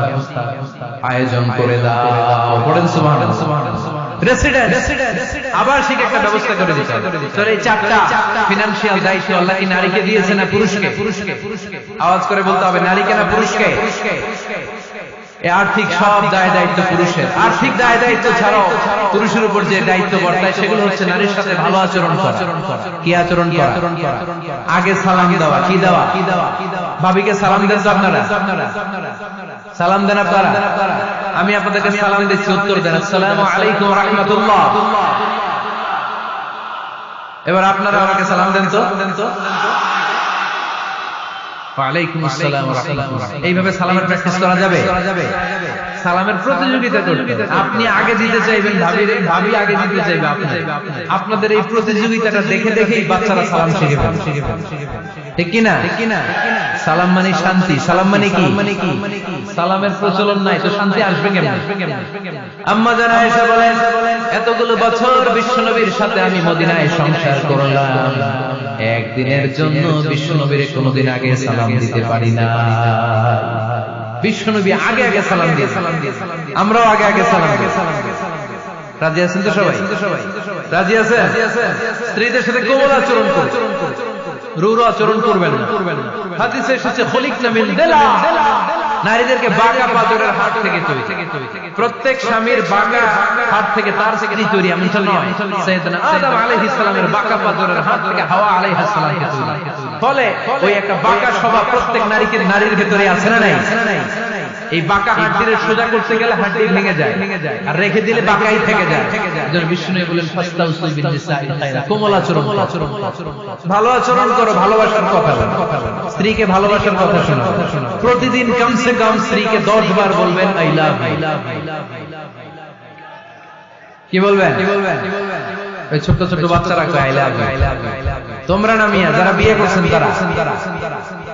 আয়োজন করে দাও। পড়েন সুবহানাল্লাহ। রেসিডেন্ট আবাসিক একটা ব্যবস্থা করে দিতে হবে। এই 4টা ফিনান্সিয়াল দায়িত্ব আল্লাহ কি নারীকে দিয়েছে না পুরুষকে? আওয়াজ করে বলতে হবে নারীকে না পুরুষকে? এই আর্থিক সব দায় দায়িত্ব পুরুষের। আর্থিক দায় দায়িত্ব ছাড়াও পুরুষের উপর যে দায়িত্ব বর্তায় সেগুলো হচ্ছে নারীর সাথে ভালো আচরণ করা। কি আচরণ করা? আগে সালাম দেওয়া। কি দেওয়া? ভাবিকে সালাম দেন তো আপনারা? সালাম দেন আপনারা? আমি আপনাদেরকে সালাম দিচ্ছি, উত্তর দেন আসসালামু আলাইকুম ওয়া রাহমাতুল্লাহ। এবার আপনারা আমাকে সালাম দেন তো। ওয়ালাইকুম আসসালাম ওয়া রাহমাতুল্লাহ। এইভাবে সালামের প্র্যাকটিস করা যাবে? সালামের প্রতিযোগিতা করতে আপনি আগে দিতে চাইবেন ভাবিরে, ভাবি আগে দিতে চাইবে আপনাকে। আপনাদের এই প্রতিযোগিতাটা দেখে দেখেই বাচ্চারা সালাম শিখে ফেলে। ঠিক কি না? সালাম মানে শান্তি। সালাম মানে কি? সালামের প্রচলন নাই তো শান্তি আসবে কেমনে? আম্মা জান আয়েশা বলেন এতগুলো বছর বিশ্বনবীর সাথে আমি মদিনায় সংসার করলাম, একদিনের জন্য বিশ্বনবীর কোনদিন আগে সালাম দিতে পারি না। বিশ্বনবী আগে আগে সালাম দিয়ে, আমরাও আগে আগে সালাম দিই। রাজি আছেন তো সবাই? রাজি আছেন? স্ত্রীদের সাথে কোমল আচরণ করুন, রূঢ় আচরণ করবেন না। হাদিসে এসেছে খলিকনা মিন দিলা, নারীদেরকে বাঁকা পাথরের হাত থেকে তৈরি। প্রত্যেক স্বামীর বাঁকা হাত থেকে তার স্ত্রী তৈরি এমন নয়। সাইয়েদনা আদম আলাইহিস সালামের বাঁকা পাথরের হাত থেকে হাওয়া আলাইহিস সালামকে তৈরি। ফলে ওই একটা বাঁকা স্বভাব প্রত্যেক নারীর ভেতরে আছে না নাই? এই বাঁকা হাড্ডির সোজা করতে গেলে হাড্ডি ভেঙে যায়, আর রেখে দিলে বাঁকাই থেকে যায়। এজন্য বিষ্ণু বলেন ফাস্তাউসু বিন নিসাইল খায়রা, কোমল আচরণ, ভালো আচরণ করো, ভালোবাসার কথা বলো, স্ত্রীকে ভালোবাসার কথা শোনো। প্রতিদিন কমসে কম স্ত্রীকে 10 বার বলবেন আই লাভ ইউ। কি বলবেন? ওই ছোট ছোট বাচ্চারা কয় আই লাভ ইউ। তোমরা না মিয়া, যারা বিয়ে করছেন তারা,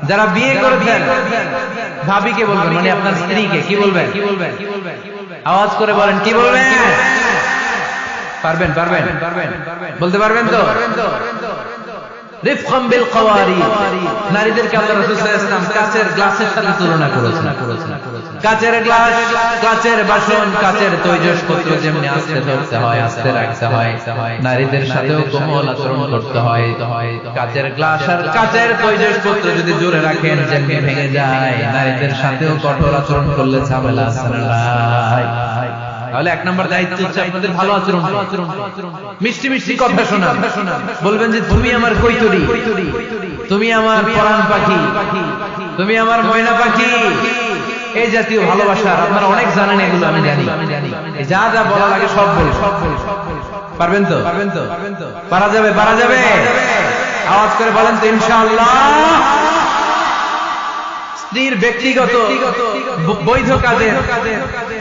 যারা বিয়ে করেছেন ভাবিকে বলবেন, মানে আপনার স্ত্রীকে কি বলবেন? আওয়াজ করে বলেন, কি বলবেন? পারবেন? বলতে পারবেন তো? রিফকাম বিল কওয়ারি, নারীদেরকে আল্লাহ রাসূল সাল্লাল্লাহু আলাইহি ওয়াসাল্লাম কাচের গ্লাসের সাথে তুলনা করেছেন। কাচের গ্লাস, কাচের বাসন, কাচের তৈজসপত্র যেমনি আস্তে ধরতে হয়, আস্তে রাখতে হয়, নারীদের সাথেও কোমল আচরণ করতে হয়। কাচের গ্লাস আর কাচের তৈজসপত্র যদি জোরে রাখেন যেমনি ভেঙে যায়, নারীদের সাথেও কঠোর আচরণ করলে ঝামেলা আছে না? তাহলে 1 নম্বর দায়িত্ব হচ্ছে আপনাদের ভালো আচরণ, মিষ্টি মিষ্টি কথা শোনা। বলবেন যে তুমি আমার কৈতরি, তুমি আমার পরাণ পাখি, তুমি আমার ময়না পাখি, এই জাতীয় ভালোবাসার আপনারা অনেক জানেন, এগুলো আমি জানি। যা যা বলা লাগে সব বল। পারবেন তো? পারা যাবে? আওয়াজ করে বলেন তো ইনশাআল্লাহ। স্ত্রীর ব্যক্তিগত বৈধ কাজের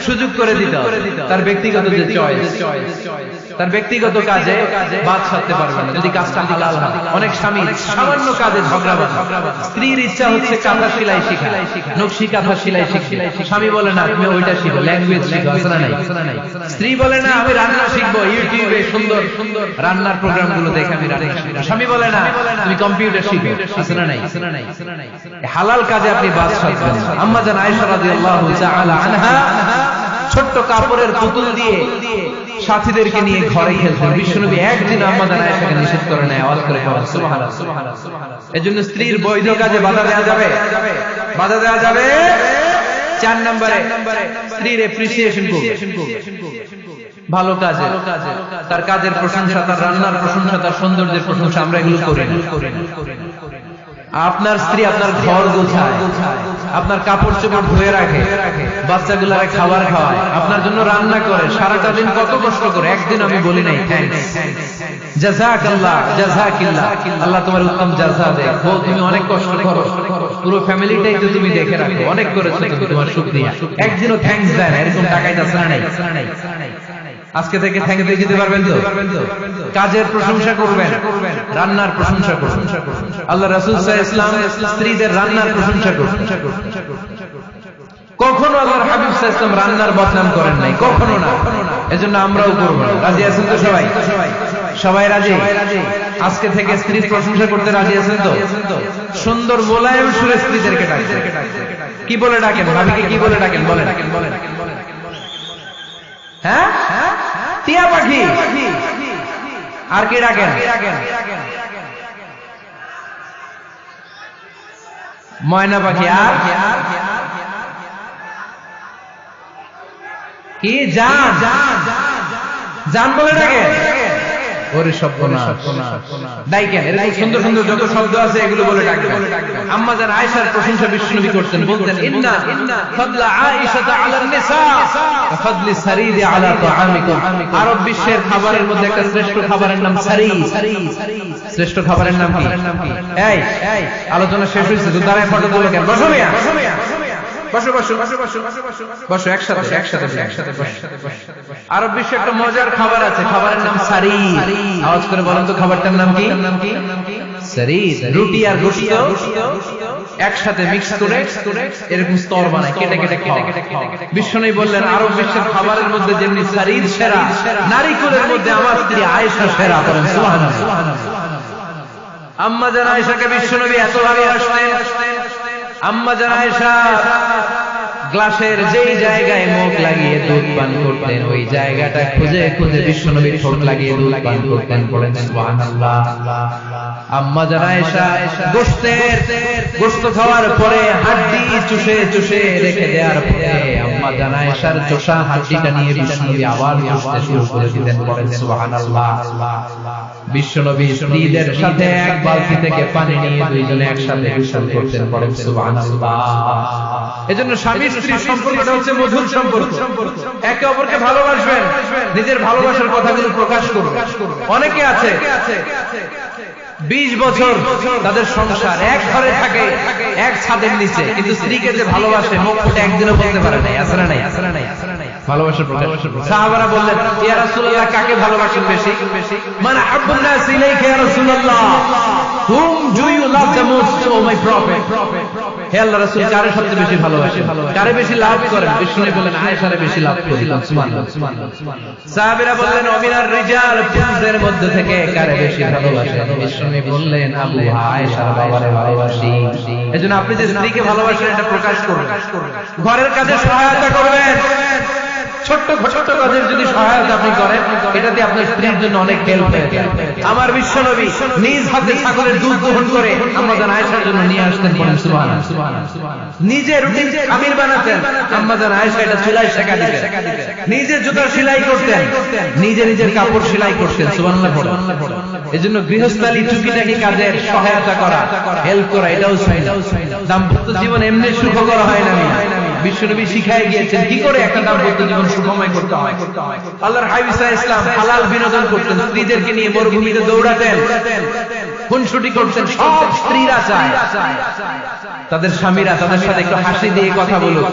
সুযোগ করে দিতে হবে। তার ব্যক্তিগত যে চয়েস, তার ব্যক্তিগত কাজে বাদ সাধতে পারবে না যদি কাজটা হালাল হয়। অনেক স্বামী সামান্য কাজে ঝগড়া বাঁধে। স্ত্রীর ইচ্ছা হচ্ছে কাঁথা সেলাই শেখা, নকশি কাঁথা সেলাই শিখবে। স্বামী বলে না তুমি ওইটা শিখো, ল্যাঙ্গুয়েজ শিখো, আছে না নাই? স্ত্রী বলে না আমি রান্না শিখবো, ইউটিউবে সুন্দর রান্নার প্রোগ্রামগুলো দেখে আমি রান্না শিখবো। স্বামী বলে না তুমি কম্পিউটার শিখো, আছে না নাই? হালাল কাজে আপনি বাদ সাধবেন। আম্মা জান আয়েশা রাদিয়াল্লাহু তাআলা আনহা ছোট্ট কাপড়ের পুতুল দিয়ে সাথীদেরকে নিয়ে ঘরে খেলতেন। বিশ্বনবী একদিন আম্মা জান আয়েশাকে নিষেধ করে নাই। আওয়াজ করে বলেন সুবহানাল্লাহ। এজন্য স্ত্রীর বৈধ কাজে বাধা দেওয়া যাবে। 4 নম্বরে স্ত্রীর অ্যাপ্রিসিয়েশন করবে, ভালো কাজে, তার কাজের প্রশংসা, তার রান্নার প্রশংসা, তার সৌন্দর্যের প্রশংসা আমরা এগুলো করি না। আপনার স্ত্রী আপনার ঘর গোছায়, আপনার কাপড় চোপড় ধুয়ে রাখে, বাচ্চাগুলারে খাবার খাওয়ায়, আপনার জন্য রান্না করে, সারাটা দিন কত কষ্ট করে। একদিন আমি বলি নাই থ্যাঙ্কস, জাযাকাল্লাহ, জাযাকিল্লাহ, আল্লাহ তোমার উত্তম জাযা দেয়। তুমি অনেক কষ্ট করো, পুরো ফ্যামিলিটাই তো তুমি দেখে রাখো, অনেক করেছো তুমি, তোমার শুকরিয়া। একদিনও থ্যাঙ্কস দেয় না, এরকম টাকাই আছে না নাই? আজকে থেকে থ্যাঙ্কস দিতে পারবেন তো? কাজের প্রশংসা করবেন, রান্নার প্রশংসা করবেন। আল্লাহ রাসূল সাল্লাল্লাহু আলাইহি ওয়াসাল্লাম স্ত্রীদের রান্নার প্রশংসা করতেন। কখনো আল্লাহর হাবিব সাল্লাল্লাহু আলাইহি ওয়াসাল্লাম রান্নার বদনাম করেন নাই, কখনো না। এজন্য আমরাও করব না। রাজি আছেন তো সবাই? সবাই রাজি? আজকে থেকে স্ত্রীর প্রশংসা করতে রাজি আছেন তো? সুন্দর মোলায়েম সুরে স্ত্রীদেরকে ডাকবেন। কি বলে ডাকেন? ভাবিকে কি বলে ডাকেন? বলেন। হ্যাঁ, টিয়া পাখি। আর কি ডাকেন? ময়না পাখি। আর কি? জান। জান বলে ডাকেন। ওরে সর্বনাশ, ডাইকেন। এরকম সুন্দর সুন্দর যত শব্দ আছে এগুলো বলে ডাকবেন। আম্মা জান আয়েশার প্রশংসা বিশ্বনবী করতেন, বলতেন ইন্না ফাদলা আয়েশাতা আলান নিসা ফাদলি সারিদ আলা তাআমিকুম। আরব বিশ্বের খাবারের মধ্যে একটা শ্রেষ্ঠ খাবারের নাম সারিদ। শ্রেষ্ঠ খাবারের নাম কি? এই আলোচনা শেষ হয়েছে তো দাঁড়ায় ফটো তুলে কেন? বসো মিয়া, বসো একসাথে। আরব বিশ্বে একটা মজার খাবার আছে, খাবারের নাম সারিদ। আওয়াজ করে বলেন তো খাবারটার নাম কি? সারিদ। রুটি আর গোশত একসাথে মিক্স করে এরকম স্তর বানায়, কেটে কেটে খাওয়া। বিশ্বনবী বললেন আরব বিশ্বের খাবারের মধ্যে যেমনি সারিদ সেরা, নারীকুলের মধ্যে আমার স্ত্রী আয়েশা সেরা। বলেন সুবহানাল্লাহ। আম্মা জান আয়েশাকে বিশ্বনবী এত ভালোবাসতেন। আম্মা জান আয়েশা গ্লাসের যেই জায়গায় মুখ লাগিয়ে দুধ পান করতেন, ওই জায়গাটা খুঁজে খুঁজে বিশ্বনবীর ঠোঁট লাগিয়ে দুধ পান করতেন। বলেন সুবহানাল্লাহ। আম্মা জান আয়েশা গোশত খাওয়ার পরে হাড্ডি চুষে চুষে রেখে দেওয়ার পরে আম্মা জান আয়েশার চোষা হাড্ডিটা নিয়ে বিশ্বনবী আবার চুষতে শুরু করে দিলেন। বলেন সুবহানাল্লাহ। বিশ্বনবী স্ত্রীদের সাথে এক বালতি থেকে পানি নিয়ে দুইজনে একসাথে গোসল করতেন। বলেন সুবহানাল্লাহ। এজন্য স্বামী স্ত্রীর সম্পর্কটা হচ্ছে মধুর সম্পর্ক। একে অপরকে ভালোবাসবেন, নিজের ভালোবাসার কথাগুলো প্রকাশ করবেন। অনেকে আছে 20 বছর তাদের সংসার, এক ঘরে থাকে, এক ছাদের নিচে, কিন্তু স্ত্রীকে যে ভালোবাসে মুখ ফুটে একদিনও বলতে পারে না। আছে না নাই? ভালোবাসার প্রকাশ। সাহাবারা বললেন, ইয়া রাসূলুল্লাহ, কাকে ভালোবাসেন বেশি? মান আহাব্বুন নাস ইলাইকা ইয়া রাসূলুল্লাহ, whom do you love the most, O my prophet? হে আল্লাহর রাসূল, কারে সবচেয়ে বেশি ভালোবাসেন, কারে বেশি লাভ করেন? বিষ্ণু বললেন, আয়েশারে বেশি লাভ করি। সুবহানাল্লাহ। সাহাবীরা বললেন, অমিনার রিজাল, পুরুষদের মধ্যে থেকে কারে বেশি ভালোবাসেন? বিষ্ণু বললেন, আবু আয়েশার বাবারে ভালোবাসি। এজন্য আপনি যে স্ত্রীকে ভালোবাসেন এটা প্রকাশ করবেন, ঘরের কাজে সহায়তা করবেন। ছোট্ট ছোট্ট কাজের যদি সহায়তা আপনি করেন, এটাতে আপনার স্ত্রীর জন্য অনেক হেল্প হয়ে যায়। আমার বিশ্বনবী নিজ হাতে ছাগলের দুধ দহন করে আম্মা জান আয়েশার জন্য নিয়ে আসতেন। বলেন সুবহানাল্লাহ। নিজে রুটি আমির বানাতেন, আম্মা জান আয়েশা এটা সেলাই শেখা দিতেন। নিজে জুতা সেলাই করতেন, নিজে নিজের কাপড় সেলাই করতেন। সুবহানাল্লাহ। এজন্য গৃহস্থালী টুকিটাকি কাজের সহায়তা করা, হেল্প করা, এটাও সুন্নাহ। দাম্পত্য জীবন এমনি সুখকর হয় না। বিশ্বনবী শিখায় গিয়েছেন কি করে একটা দাম্পত্য জীবন সুখময় করতে হয়। আল্লাহর হাবিব সাল্লাল্লাহু আলাইহি ওয়াসাল্লাম হালাল বিনোদন করতেন, স্ত্রীদেরকে নিয়ে মরুভূমিতে দৌড়াতেন, খুনসুটি করতেন। সব স্ত্রীরা চায় তাদের স্বামীরা তাদের সাথে একটু হাসি দিয়ে কথা বলুক,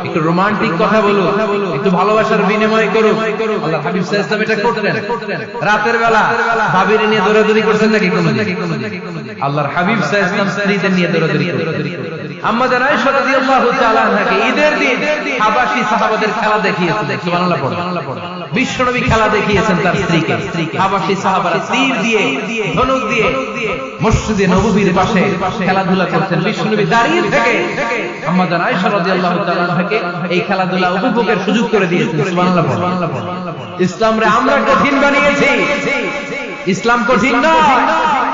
একটু রোমান্টিক কথা বলুক, একটু ভালোবাসার বিনিময় করুক। আল্লাহর হাবিব সাল্লাল্লাহু আলাইহি ওয়াসাল্লাম এটা করতেন। রাতের বেলা ভাবিরে নিয়ে দৌড়াদৌড়ি করছেন নাকি কোনদিন? আল্লাহর হাবিব সাল্লাল্লাহু আলাইহি ওয়াসাল্লাম স্ত্রীদের নিয়ে দৌড়াদৌড়ি করতেন। আম্মা জান আয়েশা রাদিয়াল্লাহু তাআলা আনহাকে ঈদের দিন হাবাশী সাহাবাদের খেলা দেখিয়েছেন। সুবহানাল্লাহ। বিশ্বনবী খেলা দেখিয়েছেন তার স্ত্রীকে। হাবাশী সাহাবারা তীর দিয়ে, ধনুক দিয়ে মসজিদে নববীর পাশে খেলাধুলা করতেন। বিশ্বনবী দাঁড়িয়ে থেকে আম্মা জান আয়েশা রাদিয়াল্লাহু তাআলা আনহাকে এই খেলাধুলা উপভোগের সুযোগ করে দিয়েছেন। সুবহানাল্লাহ। ইসলাম রে আমরা কঠিন বানিয়েছি, ইসলাম কঠিন নয়,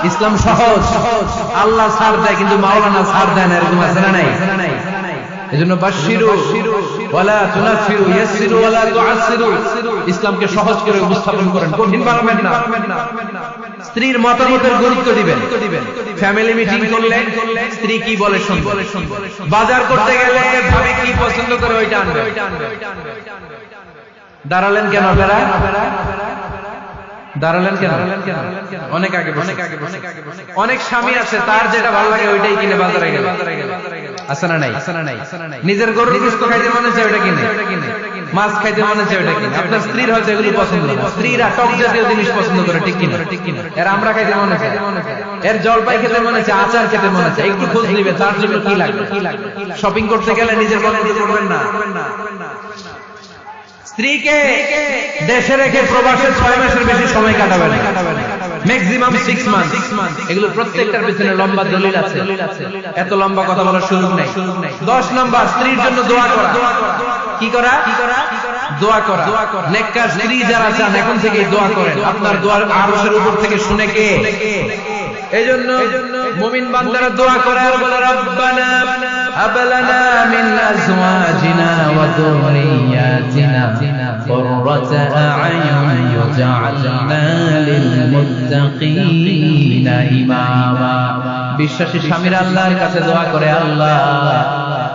ইসলাম সহজ। আল্লাহ ছাড় দেয় কিন্তু মাওলানা ছাড় দেয় না, এরকম আছে না নাই? এজন্য বাশশিরু ওয়ালা তুনাফিরু, ইয়াসসিরু ওয়ালা তুআসসিরু। ইসলামকে সহজ করে উপস্থাপন করেন, কঠিন বানাবেন না। স্ত্রীর মতামতের গুরুত্ব দিবেন। ফ্যামিলি মিটিং করলে স্ত্রী কি বলে শুনবেন। বাজার করতে গেলে ভাবি কি পছন্দ করে ওইটা আনবেন। দাঁড়ালেন কেন আপনারা? দাঁড়ালেন কেন? অনেক আগে অনেক স্বামী আছে তার যেটা ভালো লাগে ওইটাই কিনে বাজারে গেল। আছে না নাই? নিজের গরুর গোশত খাইতে মনে চায় ওটা কিনে, মাছ খাইতে মনে চায় ওটা কিনে। আপনার স্ত্রীর হয়তো এগুলো পছন্দ না। স্ত্রীরা টক জাতীয় জিনিস পছন্দ করে, ঠিক কিনা? এর আমরা খাইতে মনে চায়, এর জলপাই খেতে মনে চায়, আচার খেতে মনে চায়। একটু খোঁজ নিবে তার জন্য কি লাগবে। শপিং করতে গেলে নিজের মনে নিজে করবেন না। স্ত্রীকে দেশে রেখে প্রবাসে 6 মাসের বেশি সময় কাটাবেন, ম্যাক্সিমাম 6 মাস। এগুলো প্রত্যেকটার পিছনে লম্বা দলিল আছে, এত লম্বা কথা বলার সুযোগ নেই। 10 নাম্বার, স্ত্রীর জন্য দোয়া করা। কি করা? দোয়া করা। নেককার স্ত্রী যারা চান এখন থেকে দোয়া করেন। আপনার দোয়ার আরশের উপর থেকে শুনে কে? এজন্য মুমিন বান্দারা দোয়া করে আর বলে, রব্বানা হাব লানা মিন আজওয়াজিনা ওয়া যুররিয়াতিনা কুররাতা আ'য়ুন ওয়াজআলনা লিল মুত্তাকিনা ইমামা। বিশ্বাসী স্বামীরা আল্লাহর কাছে দোয়া করে, আল্লাহ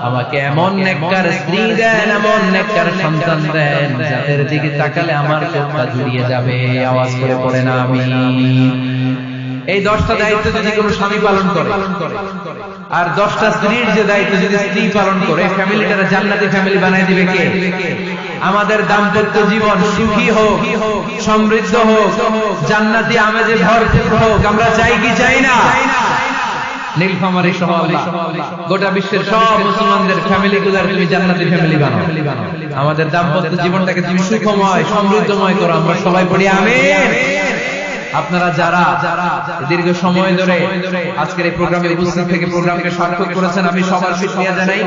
আমাকে এমন নেককার স্ত্রী দেন, এমন নেককার সন্তান দেন যাদের দিকে তাকালে আমার চোখটা জুড়িয়ে যাবে। আওয়াজ করে পড়েন আমিন। এই 10টা দায়িত্ব যদি কোনো স্বামী পালন করে আর 10টা স্ত্রীর যে দায়িত্ব যদি স্ত্রী পালন করে, ফ্যামিলিটারে জান্নাতি ফ্যামিলি বানাই দিবে কে? আমাদের দাম্পত্য জীবন সুখী হোক, সমৃদ্ধ হোক, জান্নাতি আমেজে ভরপুর হোক। আমরা চাই কি চাই না? নীলফামারী সহ গোটা বিশ্বের সব মুসলমানদের ফ্যামিলি গুলার তুমি জান্নাতি ফ্যামিলি বানাও। আমাদের দাম্পত্য জীবনটাকে তুমি সুখময়, সমৃদ্ধময় করো। আমরা সবাই পড়ি আমিন। আপনারা যারা দীর্ঘ সময় ধরে আজকের এই প্রোগ্রামে উপস্থিত থেকে প্রোগ্রামকে সার্থক করেছেন, আমি সবার শুকরিয়া জানাই।